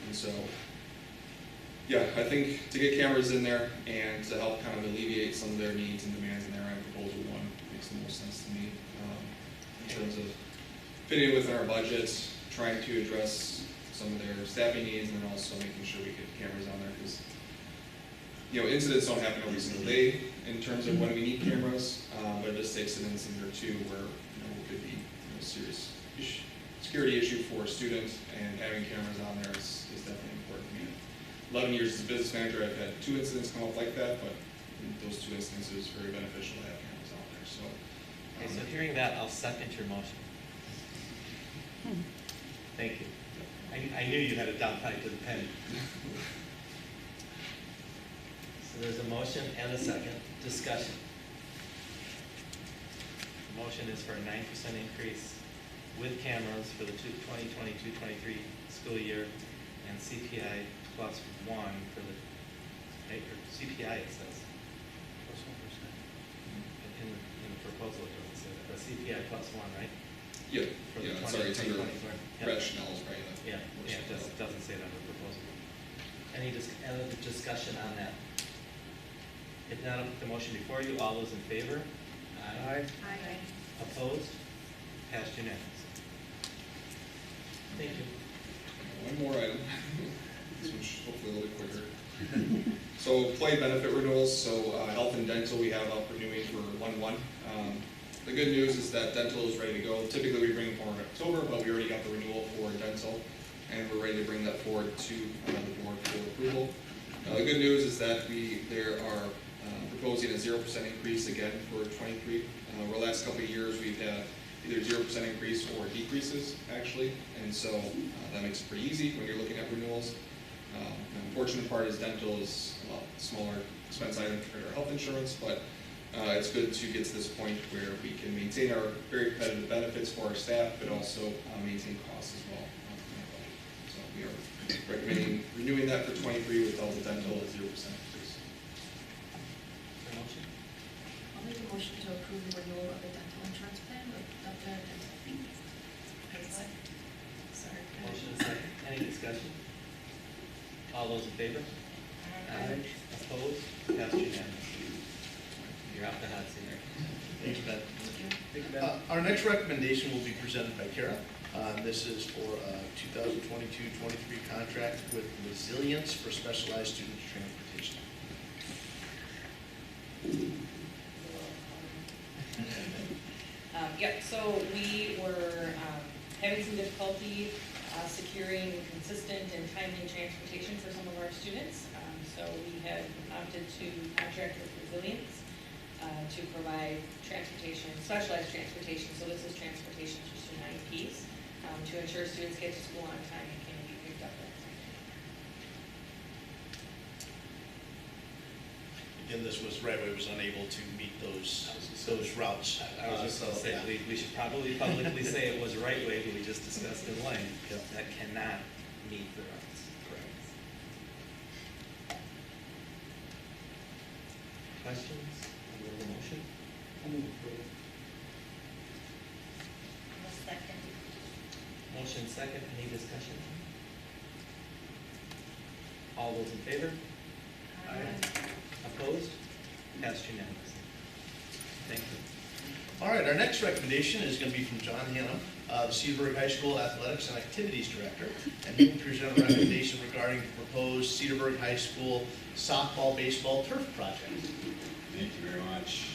and so, yeah, I think to get cameras in there and to help kind of alleviate some of their needs and demands in there, proposal 1 makes the most sense to me in terms of fitting within our budget, trying to address some of their staffing needs, and then also making sure we get cameras on there because incidents don't happen every single day in terms of when we need cameras, but it just takes an incident or two where it could be a serious security issue for a student, and having cameras on there is definitely important to me. 11 years as a business manager, I've had 2 incidents come up like that, but in those 2 instances, it's very beneficial to have cameras out there. So, Okay, so hearing that, I'll second your motion. Thank you. I knew you had it down tight to the pen. So there's a motion and a second. Discussion. The motion is for a 9% increase with cameras for the 2022-23 school year and CPI +1 for the, or CPI it says. In the proposal it doesn't say that, but CPI +1, right? Yeah, For the yeah, sorry, it's under 2023. rationale is right. Yeah, it doesn't say that in the proposal. Any discussion on that? If not, I'll put the motion before you. All those in favor? Aye. Aye. Opposed? Passed unanimously. Thank you. One more item. This one's hopefully a little bit quicker. So employee benefit renewals. So health and dental we have up renewing for 1/1. The good news is that dental is ready to go. Typically we bring it forward in October, but we already got the renewal for dental, and we're ready to bring that forward to the board for approval. The good news is that we are proposing a 0% increase again for 23. Over the last couple of years we've had either 0% increase or decreases actually, and so that makes it pretty easy when you're looking at renewals. The unfortunate part is dental is a lot smaller expense item compared to our health insurance, but it's good to get to this point where we can maintain our very competitive benefits for our staff, but also maintain costs as well. So we are recommending renewing that for 23 with all the dental at 0% increase. Motion? I'll make a motion to approve the renewal of the dental insurance plan with Dr. Dental. Sorry. Motion and second. Any discussion? All those in favor? Aye. Opposed? Passed unanimously. You're off the hot seat. Thanks, Ben. Thank you, Ben. Our next recommendation will be presented by Kara. This is for a 2022-23 contract with Resilience for Specialized Student Transportation. Yep, so we were having some difficulty securing consistent and timely transportation for some of our students. So we have opted to contract with Resilience to provide transportation, specialized transportation. So this is transportation to student IEPs to ensure students get to school on time and can be picked up on time. Again, this was Redway was unable to meet those routes. I was just going to say, we should probably publicly say it was right way, but we just discussed in length, because that cannot meet the routes. Correct. Questions on the motion? Second. Motion second, any discussion? All those in favor? Opposed? Passed unanimously. Thank you. All right, our next recommendation is going to be from John Hannum, the Cedarburg High School Athletics and Activities Director, and he will present a recommendation regarding the proposed Cedarburg High School softball, baseball turf project. Thank you very much.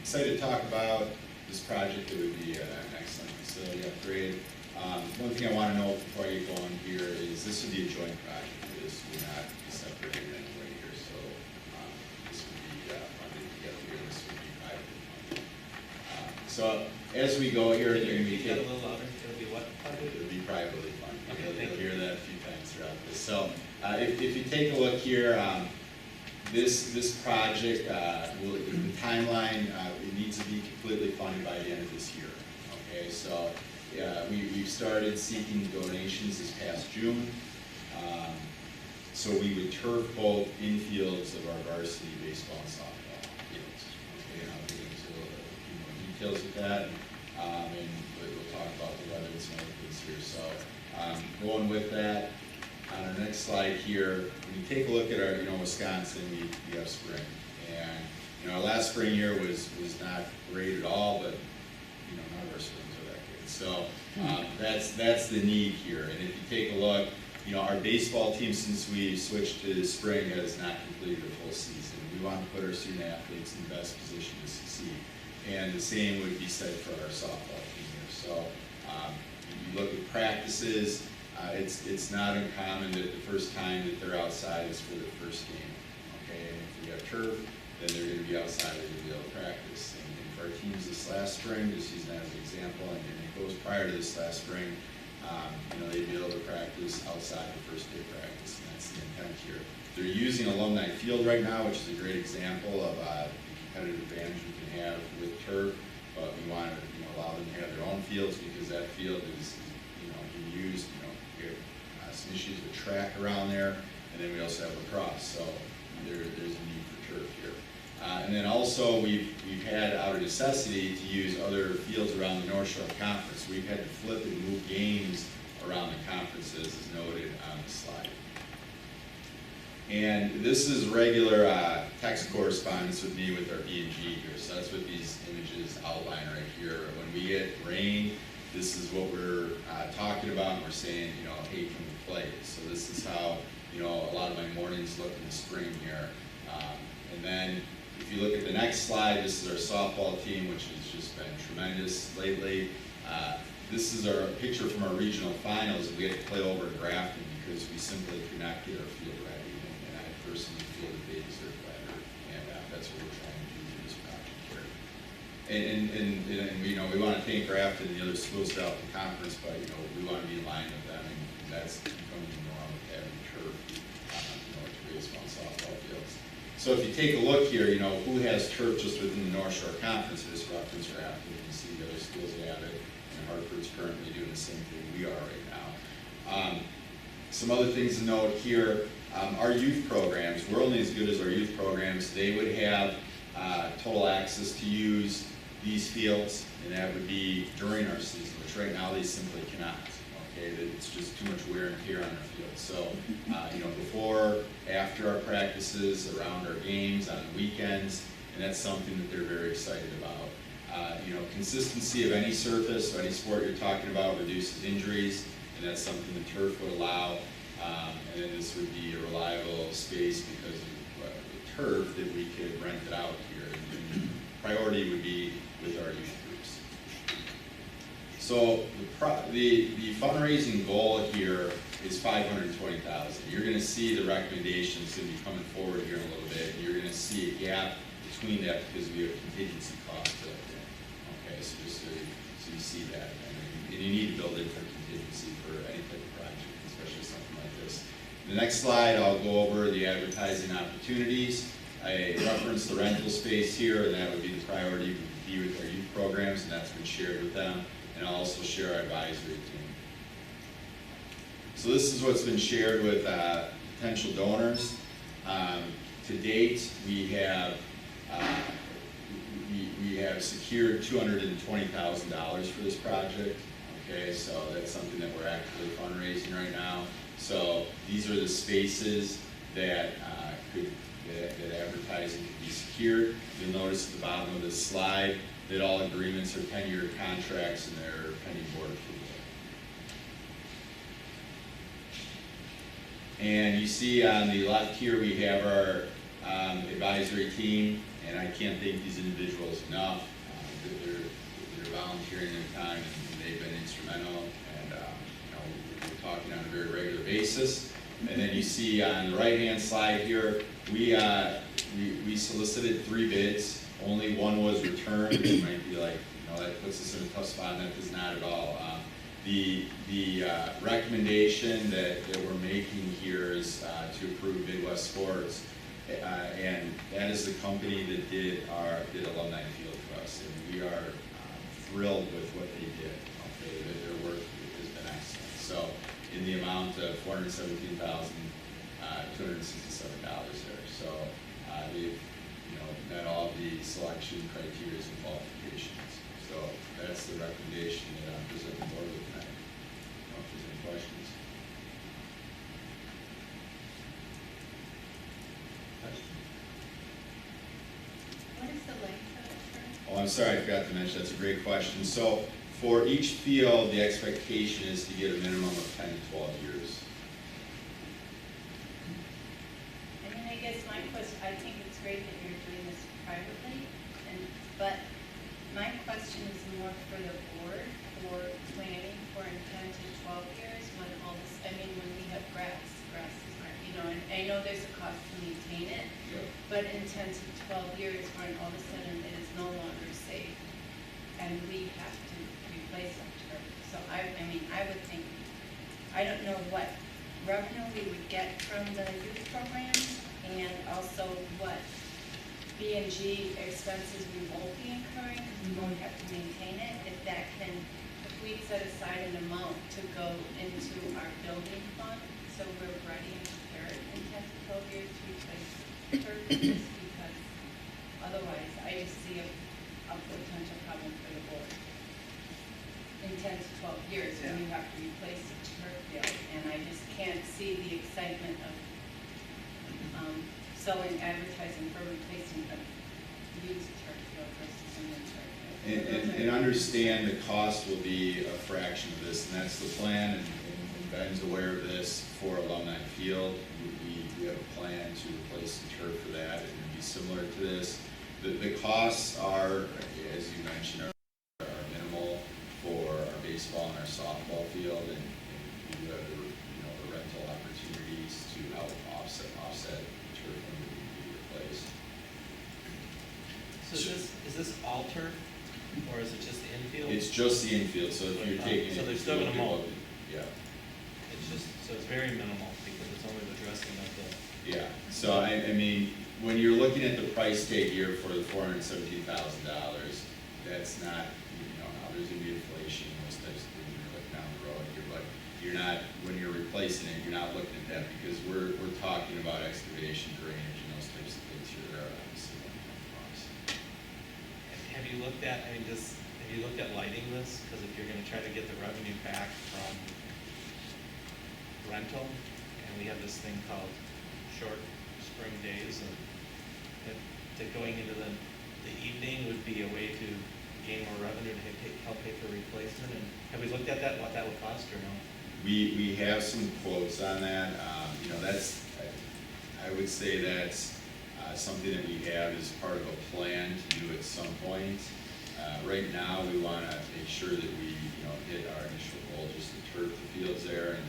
Excited to talk about this project. It would be an excellent facility upgrade. One thing I want to know before I get going here is this would be a joint project. This would not be separated in any way here. So this would be funded together here. This would be privately funded. So as we go here, you're going to be a little louder. It'll be what? It would be privately funded. Okay, You'll hear that a few times throughout this. So if you take a look here, this project, the timeline, it needs to be completely funded by the end of this year. Okay, so we've started seeking donations this past June. So we would turf both infields of our varsity baseball and softball fields. Okay, and I'll get into a few more details with that. And we'll talk about the weather and some other things here. So going with that, on our next slide here, when you take a look at our, Wisconsin, we have spring. And, our last spring year was not great at all, but, none of our springs are that good. So that's the need here. And if you take a look, our baseball team, since we switched to spring, has not completed a full season. We want to put our student athletes in the best position to succeed. And the same would be said for our softball team here. So if you look at practices, it's not uncommon that the first time that they're outside is for the first game. Okay, and if we have turf, then they're going to be outside, they're going to be able to practice. And for our teams this last spring, just using that as an example, and it goes prior to this last spring, they'd be able to practice outside the first day practice, and that's the intent here. They're using Alumni Field right now, which is a great example of the competitive advantage we can have with turf, but we want to allow them to have their own fields because that field is being used. We have some issues with track around there, and then we also have lacrosse, so there's a need for turf here. And then also we've had out of necessity to use other fields around the North Shore Conference. We've had to flip and move games around the conferences as noted on the slide. And this is regular text correspondence with me with our B&G here. So that's what these images outline right here. When we get rain, this is what we're talking about, and we're saying, hey, can we play? So this is how, a lot of my mornings look in the spring here. And then if you look at the next slide, this is our softball team, which has just been tremendous lately. This is our picture from our regional finals. We had to play over in Grafton because we simply could not get our field ready. And I personally feel that they deserve better. And that's what we're trying to do through this project here. And we want to thank Grafton and the other schools throughout the conference, but we want to be in line with them, and that's becoming the norm with having turf, to baseball and softball fields. So if you take a look here, who has turf just within the North Shore Conference? This reference Grafton, you can see the other schools that have it. Hartford's currently doing the same thing we are right now. Some other things to note here, our youth programs, we're only as good as our youth programs. They would have total access to use these fields, and that would be during our season, which right now they simply cannot. Okay, it's just too much wear and tear on our fields. So, before, after our practices, around our games, on the weekends, and that's something that they're very excited about. Consistency of any surface, or any sport you're talking about, reduces injuries, and that's something the turf would allow. And then this would be a reliable space because of the turf that we could rent it out here. And priority would be with our youth groups. So the fundraising goal here is $520,000. You're going to see the recommendations going to be coming forward here in a little bit, and you're going to see a gap between that because we have contingency costs built in. Okay, so just so you see that, and you need to build in for contingency for any type of project, especially something like this. The next slide, I'll go over the advertising opportunities. I referenced the rental space here, and that would be the priority would be with our youth programs, and that's been shared with them. And I'll also share our advisory team. So this is what's been shared with potential donors. To date, we have secured $220,000 for this project. Okay, so that's something that we're actively fundraising right now. So these are the spaces that that advertising can be secured. You'll notice at the bottom of this slide that all agreements are 10-year contracts and they're pending board approval. And you see on the left here we have our advisory team, and I can't thank these individuals enough. They're volunteering their time, and they've been instrumental, and we're talking on a very regular basis. And then you see on the right-hand side here, we solicited 3 bids. Only 1 was returned. You might be like, that puts us in a tough spot, and that does not at all. The recommendation that we're making here is to approve Midwest Sports, and that is the company that did Alumni Field for us. And we are thrilled with what they did. Okay, their work has been excellent. So in the amount of $417,267 there. So they've met all the selection criteria and qualifications. So that's the recommendation that I'm presenting the board with tonight. I don't know if there's any questions. What is the length of it, sir? Oh, I'm sorry, I forgot to mention, that's a great question. So for each field, the expectation is to get a minimum of 10 to 12 years. I mean, I guess my question, I think it's great that you're doing this privately, but my question is more for the board, for planning for in 10 to 12 years when all this, I mean, when we have grass is hard, and I know there's a cost to maintain it, but in 10 to 12 years when all of a sudden it is no longer safe and we have to replace that turf. So I mean, I would think, I don't know what revenue we would get from the youth programs and also what B&G expenses we won't be incurring because we won't have to maintain it. If we set aside an amount to go into our building fund, so we're ready and prepared in 10 to 12 years to replace turf, just because otherwise I just see a potential problem for the board. In 10 to 12 years, when you have to replace the turf field, and I just can't see the excitement of selling advertising for replacing a used turf field versus a new turf field. And understand the cost will be a fraction of this, and that's the plan, and Ben's aware of this for Alumni Field. We have a plan to replace the turf for that, and it'll be similar to this. The costs are, as you mentioned, are minimal for our baseball and our softball field, and we do have the rental opportunities to help offset turf when we be replaced. So is this all turf, or is it just the infield? It's just the infield, so if you're taking so it, they're still gonna mow. Yeah. It's just, so it's very minimal because it's only the dressing of the. Yeah, so I mean, when you're looking at the price tag here for the $417,000, that's not, now there's gonna be inflation, those types of things, you're looking down the road here, but you're not, when you're replacing it, you're not looking at that because we're talking about excavation, drainage, and those types of things here that are obviously one-time costs. Have you looked at, have you looked at lighting this? Because if you're gonna try to get the revenue back from rental, and we have this thing called short spring days, and that going into the evening would be a way to gain more revenue to help pay for replacement. And have we looked at that, what that would cost or no? We have some quotes on that. That's, I would say that's something that we have as part of a plan to do at some point. Right now, we want to make sure that we, hit our initial goal, just to turf the fields there, and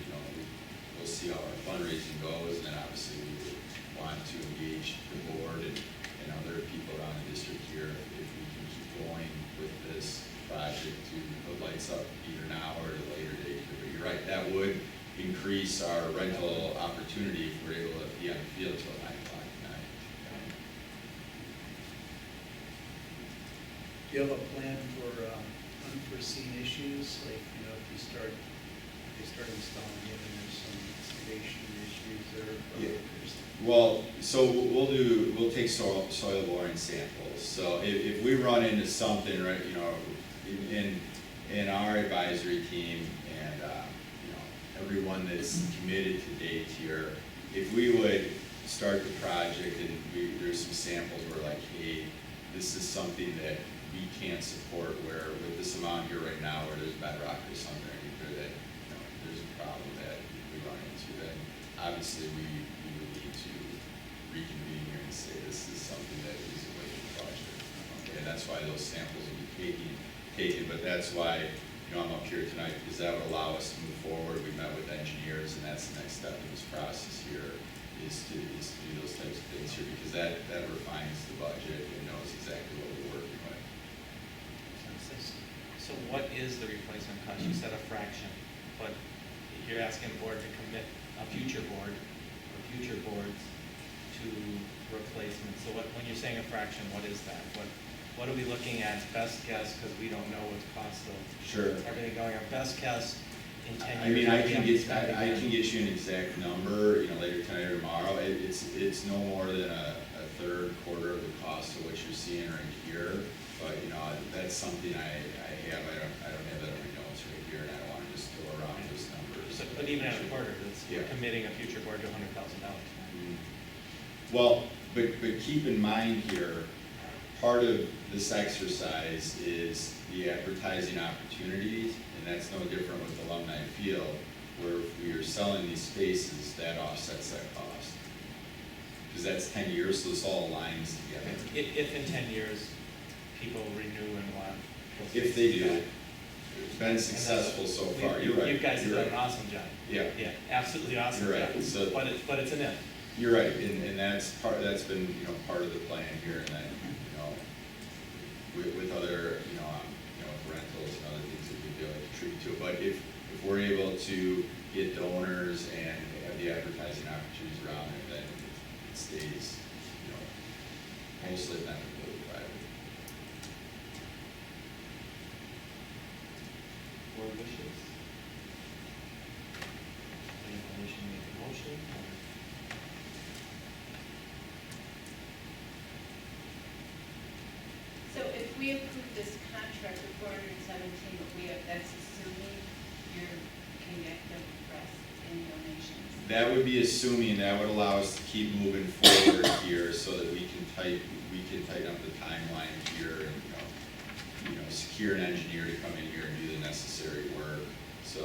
we'll see how our fundraising goes, and then obviously we would want to engage the board and other people around the district here if we can keep going with this project to put lights up either now or at a later date. But you're right, that would increase our rental opportunity if we're able to be on the field till 9 o'clock tonight. Do you have a plan for unforeseen issues, like, if they start installing it and there's some excavation issues there? Well, so we'll take soil boring samples. So if we run into something, right, in our advisory team and everyone that's committed to date here, if we would start the project and there's some samples where like, hey, this is something that we can't support, where with this amount here right now, where there's bedrock or something underneath there that there's a problem that we run into, then obviously we would need to reconvene here and say this is something that is a way to project. Okay, and that's why those samples will be taken, but that's why I'm up here tonight, because that would allow us to move forward. We met with engineers, and that's the next step in this process here, is to do those types of things here, because that refines the budget and knows exactly what we're working with. So what is the replacement cost? You said a fraction, but you're asking the board to commit, a future board or future boards to replacement. So when you're saying a fraction, what is that? what are we looking at, best guess, because we don't know what the cost of Sure. everything going, our best guess in 10 years. I mean, I what can we get, have to I spend can get you an exact number, later tonight or tomorrow. It's no more than a third, quarter of the cost of what you're seeing right here. But, that's something I have, I don't have that on my notes right here, and I don't wanna just go around those numbers. But even at a quarter, that's, we're Yeah. committing a future board to $100,000. Well, but keep in mind here, part of this exercise is the advertising opportunities, and that's no different with Alumni Field, where if we are selling these spaces, that offsets that cost. Because that's 10 years, so this all aligns together. If in 10 years, people renew and want. If they do, it's been successful so far, you're right. You guys have you're done an right. awesome job. Yeah. Yeah, absolutely awesome You're right. job. So- But it's an if. You're right, and that's been, part of the plan here, and then, with other, with rentals and other things that we do contribute to it. But if we're able to get donors and have the advertising opportunities around it, then it stays, mostly not completely private. Board wishes? Anyone wishing to make a motion? So if we approve this contract of 417, that's assuming you're connected rest in donations. That would be assuming, that would allow us to keep moving forward here so that we can tighten up the timeline here and, secure an engineer to come in here and do the necessary work, so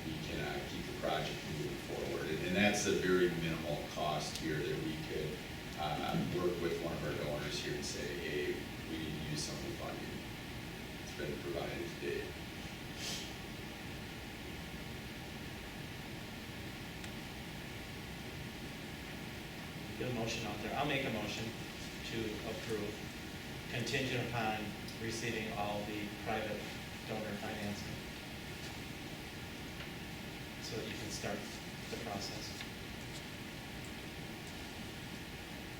we can keep the project moving forward. And that's a very minimal cost here that we could work with one of our donors here and say, hey, we need to use some of the funding. It's been provided today. Get a motion out there. I'll make a motion to approve contingent upon receiving all the private donor financing. So that you can start the process.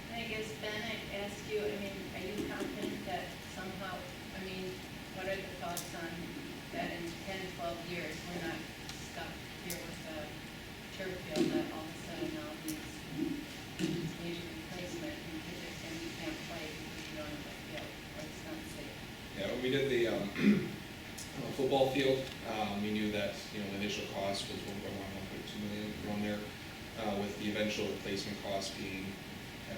And I guess, Ben, I'd ask you, are you confident that somehow, what are the thoughts on that in 10, 12 years, we're not stuck here with the turf field that all of a sudden now needs major replacement and kids are saying you can't play because you don't have a field or it's not safe? Yeah, when we did the football field, we knew that, the initial cost was 1.1, 1.2 million around there, with the eventual replacement cost being $500,000, I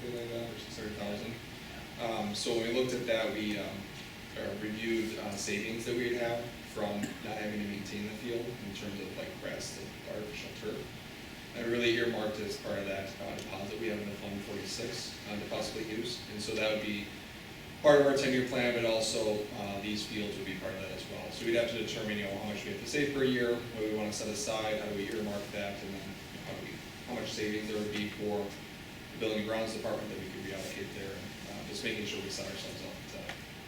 think, like that, or 600,000. So when we looked at that, we reviewed savings that we'd have from not having to maintain the field in terms of like grass and artificial turf. And really earmarked as part of that deposit we have in the Fund 46 to possibly use. And so that would be part of our 10-year plan, but also these fields would be part of that as well. So we'd have to determine, how much we have to save per year, what we want to set aside, how do we earmark that, and then how much savings there would be for the Building and Grounds Department that we could reallocate there, and just making sure we set ourselves up to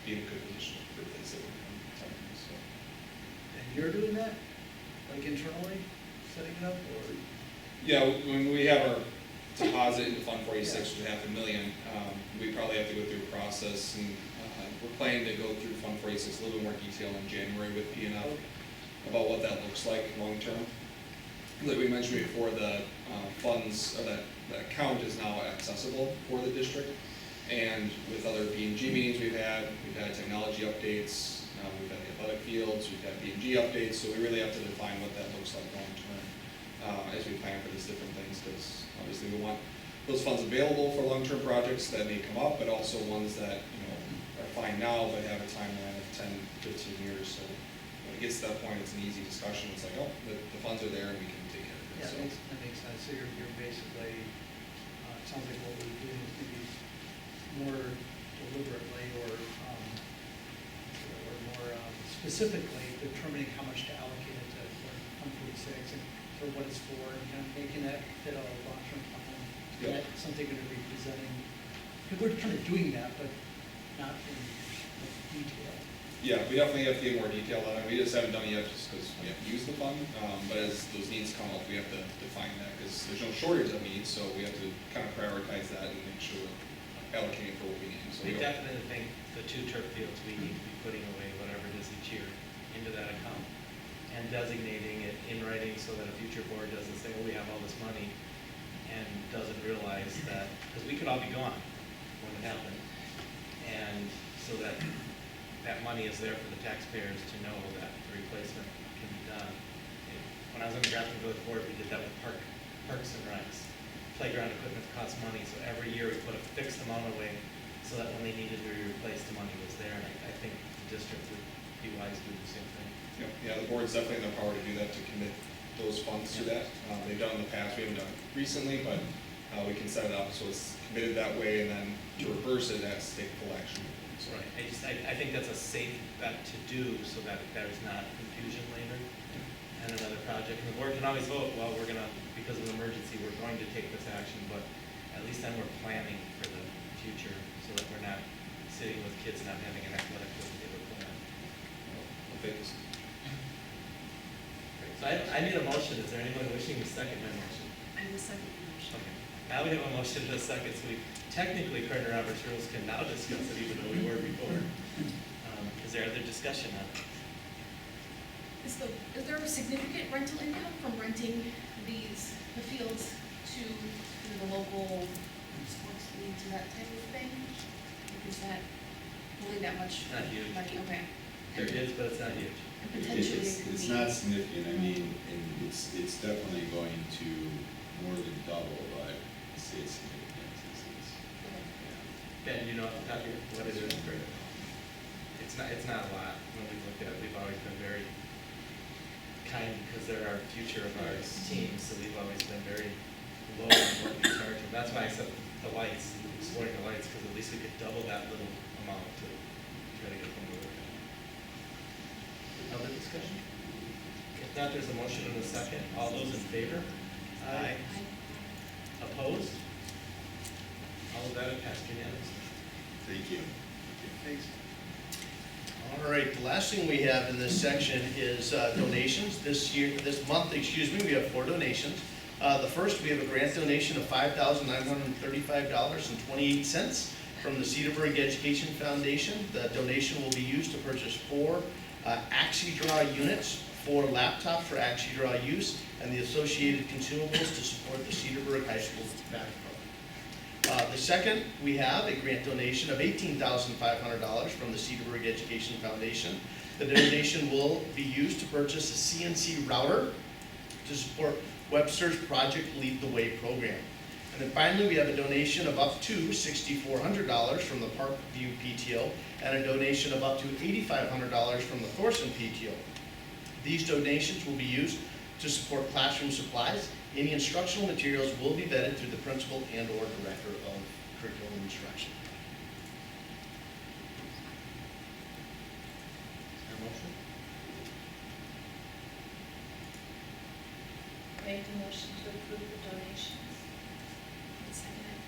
be in a good position for things that we're going to so. And you're doing that, like internally, setting it up, or? Yeah, when we have our deposit into Fund 46, which is $500,000, we probably have to go through a process, and we're planning to go through Fund 46 a little bit more detail in January with P&L about what that looks like long term. Like we mentioned before, the funds, or that account is now accessible for the district, and with other B&G meetings we've had technology updates, we've had the athletic fields, we've had B&G updates, so we really have to define what that looks like long term as we plan for these different things, because obviously we want those funds available for long-term projects that may come up, but also ones that are fine now but have a timeline of 10, 15 years. So when it gets to that point, it's an easy discussion. It's like, oh, the funds are there and we can take care of it. Yeah, So. that makes sense. So you're basically, it sounds like what we're doing is maybe more deliberately or more specifically determining how much to allocate it to Fund 46 and for what it's for, and kind of making that fit a long-term plan. Yeah. That's something we're going to be presenting, because we're kind of doing that, but not in detail. Yeah, we definitely have to get more detail on it. We just haven't done it yet just because we have to use the fund. But as those needs come up, we have to define that because there's no shortage of needs, so we have to kind of prioritize that and make sure we're allocating for what we need. So We we don't, definitely think the 2 turf fields, we need to be putting away whatever it is each year into that account and designating it in writing so that a future board doesn't say, oh, we have all this money, and doesn't realize that, because we could all be gone when it happened. And so that that money is there for the taxpayers to know that the replacement can be done. When I was on the Grafton Village Board, we did that with parks and recs. Playground equipment costs money, so every year we put a fixed amount away so that when they needed to be replaced, the money was there. And I think the district would be wise to do the same thing. yeah, the board's definitely in the power to do that, to commit those funds to that. They've done in the past, we haven't done it recently, but we can set it up so it's committed that way, and then to reverse it, that's take full action. So, Right. I think that's a safe bet to do so that there's not confusion later. And another project, and the board can always vote, well, we're gonna, because of an emergency, we're going to take this action, but at least then we're planning for the future so that we're not sitting with kids not having an athletic field they were planned. we'll take this. So I need a motion. Is there anyone wishing to second my motion? I will second the motion. Okay. Now we have a motion to a second, so we technically, Curtin Roberts rules can now discuss it even though we were before. Is there other discussion on it? Is there a significant rental income from renting the fields to the local sports leagues and that type of thing? Is that really that much Not huge. money? Okay. There is, but it's not huge. And potentially it could It's be- not significant, I mean, and it's definitely going to more than double, but it's significant. Ben, you know off the top of your, what it is? It's not a lot. When we looked at it, we've always been very kind because they're our future of our team, so we've always been very low on what we charge them. That's why I said the lights, exploring the lights, because at least we could double that little amount to try to get them to work. Other discussion? If not, there's a motion and a second. All those in favor? Aye. Opposed? All of that passed unanimously. Thank you. Thanks. All right, the last thing we have in this section is donations. This month, we have 4 donations. The first, we have a grant donation of $5,935.28 from the Cedarburg Education Foundation. The donation will be used to purchase 4 AxiDraw units, 4 laptops for AxiDraw use, and the associated consumables to support the Cedarburg High School math program. The second, we have a grant donation of $18,500 from the Cedarburg Education Foundation. The donation will be used to purchase a CNC router to support Webster's Project Lead the Way program. And then finally, we have a donation of up to $6,400 from the Parkview PTO and a donation of up to $8,500 from the Thorson PTO. These donations will be used to support classroom supplies. Any instructional materials will be vetted through the principal and/or director of curriculum instruction. Is there a motion? Make the motion to approve the donations. Second it.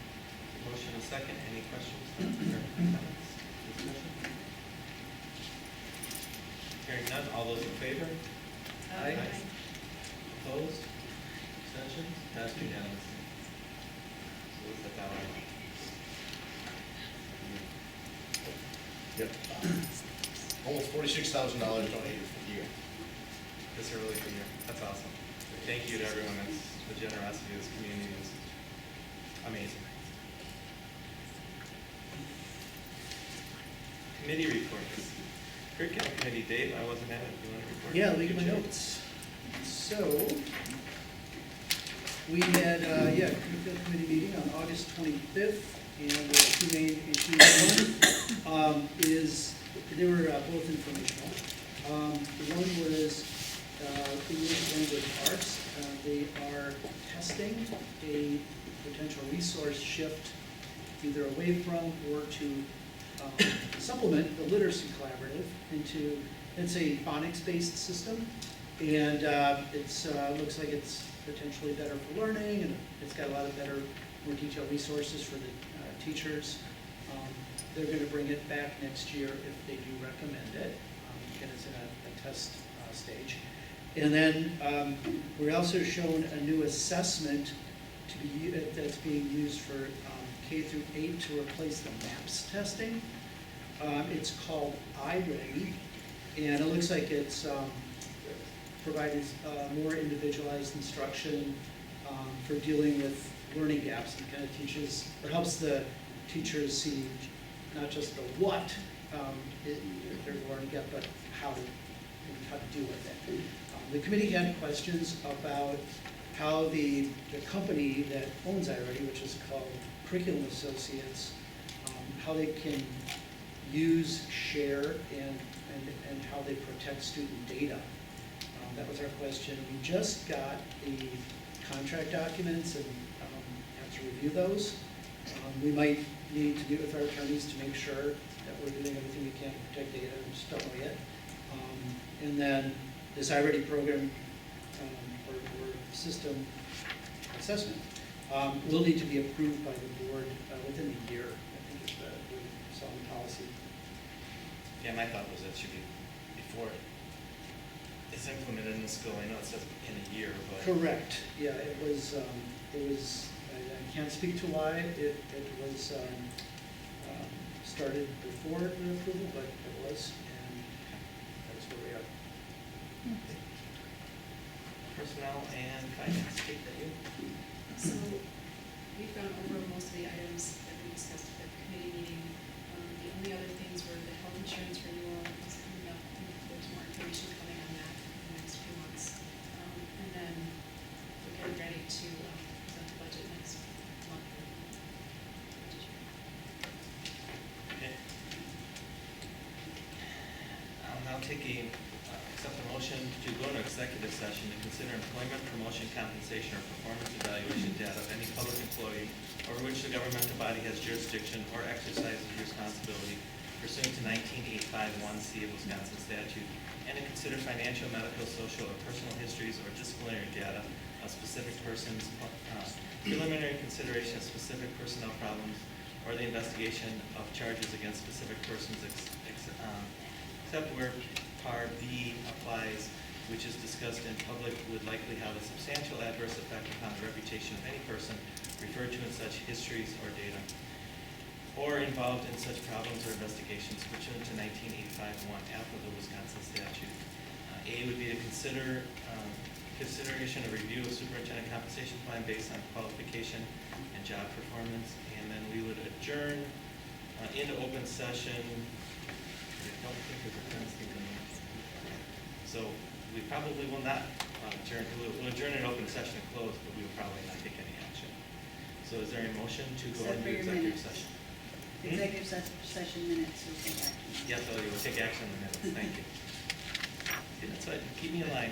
Motion and second. Any questions? Comments? Discussion? Hearing none. All those in favor? Aye. Opposed? Abstentions? Passed unanimously. So we'll put that on. Yep. Almost $46,000 donated for the year. This early in the year. That's awesome. Thank you to everyone. That's the generosity of this community is amazing. Committee reports. Curriculum committee, Dave, I wasn't at it. You want to report? Yeah, leave my notes. So, we had, curriculum committee meeting on August 25th, and the 2 main issues. One is, they were both informational. The one was English language arts. They are testing a potential resource shift either away from or to supplement the literacy collaborative into, it's a phonics-based system, and it's looks like it's potentially better for learning, and it's got a lot of better, more detailed resources for the teachers. They're going to bring it back next year if they do recommend it. Again, it's in a test stage. And then we're also shown a new assessment to be that's being used for K through 8 to replace the MAPS testing. It's called iReady, and it looks like it's provided more individualized instruction for dealing with learning gaps, and kind of teaches, or helps the teachers see not just the what if there's a learning gap, but how to deal with it. The committee had questions about how the company that owns iReady, which is called Curriculum Associates, how they can use, share, and how they protect student data. That was our question. We just got the contract documents and have to review those. We might need to meet with our attorneys to make sure that we're doing everything we can to protect data. We just don't know yet. And then this iReady program or system assessment will need to be approved by the board within a year. I think is the sound policy. Yeah, my thought was that should be before it's implemented in the school. I know it says in a year, but. Correct. Yeah, it was, I can't speak to why it was started before the approval, but it was, and that's where we are. Personnel and finance, Kate, that you? So we've gone over most of the items that we discussed at the committee meeting. The only other things were the health insurance renewal is coming up, and there's more information coming on that in the next few months. And then we're getting ready to present the budget next month. Okay. I'll now accept a motion to go into executive session to consider employment, promotion, compensation, or performance evaluation data of any public employee over which the governmental body has jurisdiction or exercises responsibility pursuant to 19851C of Wisconsin statute, and to consider financial, medical, social, or personal histories or disciplinary data of specific persons, preliminary consideration of specific personnel problems, or the investigation of charges against specific persons, except where Part B applies, which is discussed in public, would likely have a substantial adverse effect upon the reputation of any person referred to in such histories or data, or involved in such problems or investigations pursuant to 19851 applicable Wisconsin statute. A would be to consider consideration of review of superintendent compensation plan based on qualification and job performance, and then we would adjourn into open session. I don't think there's a penalty in there. So we probably will not adjourn. We'll adjourn in open session and close, but we will probably not take any action. So is there a motion to go Except for into your executive minutes. session? Executive session minutes, we'll take action. Yes, so you will take action in the minutes. Thank you. Okay, that's right. Keep me in line.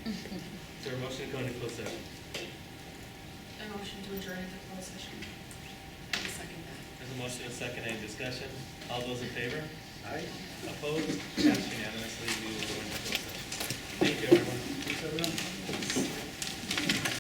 Is there a motion to go into closed session? A motion to adjourn into closed session. I will second that. There's a motion and a second. Any discussion? All those in favor? Aye. Opposed? Passed unanimously. We will go into closed session. Thank you, everyone. Thanks, everyone.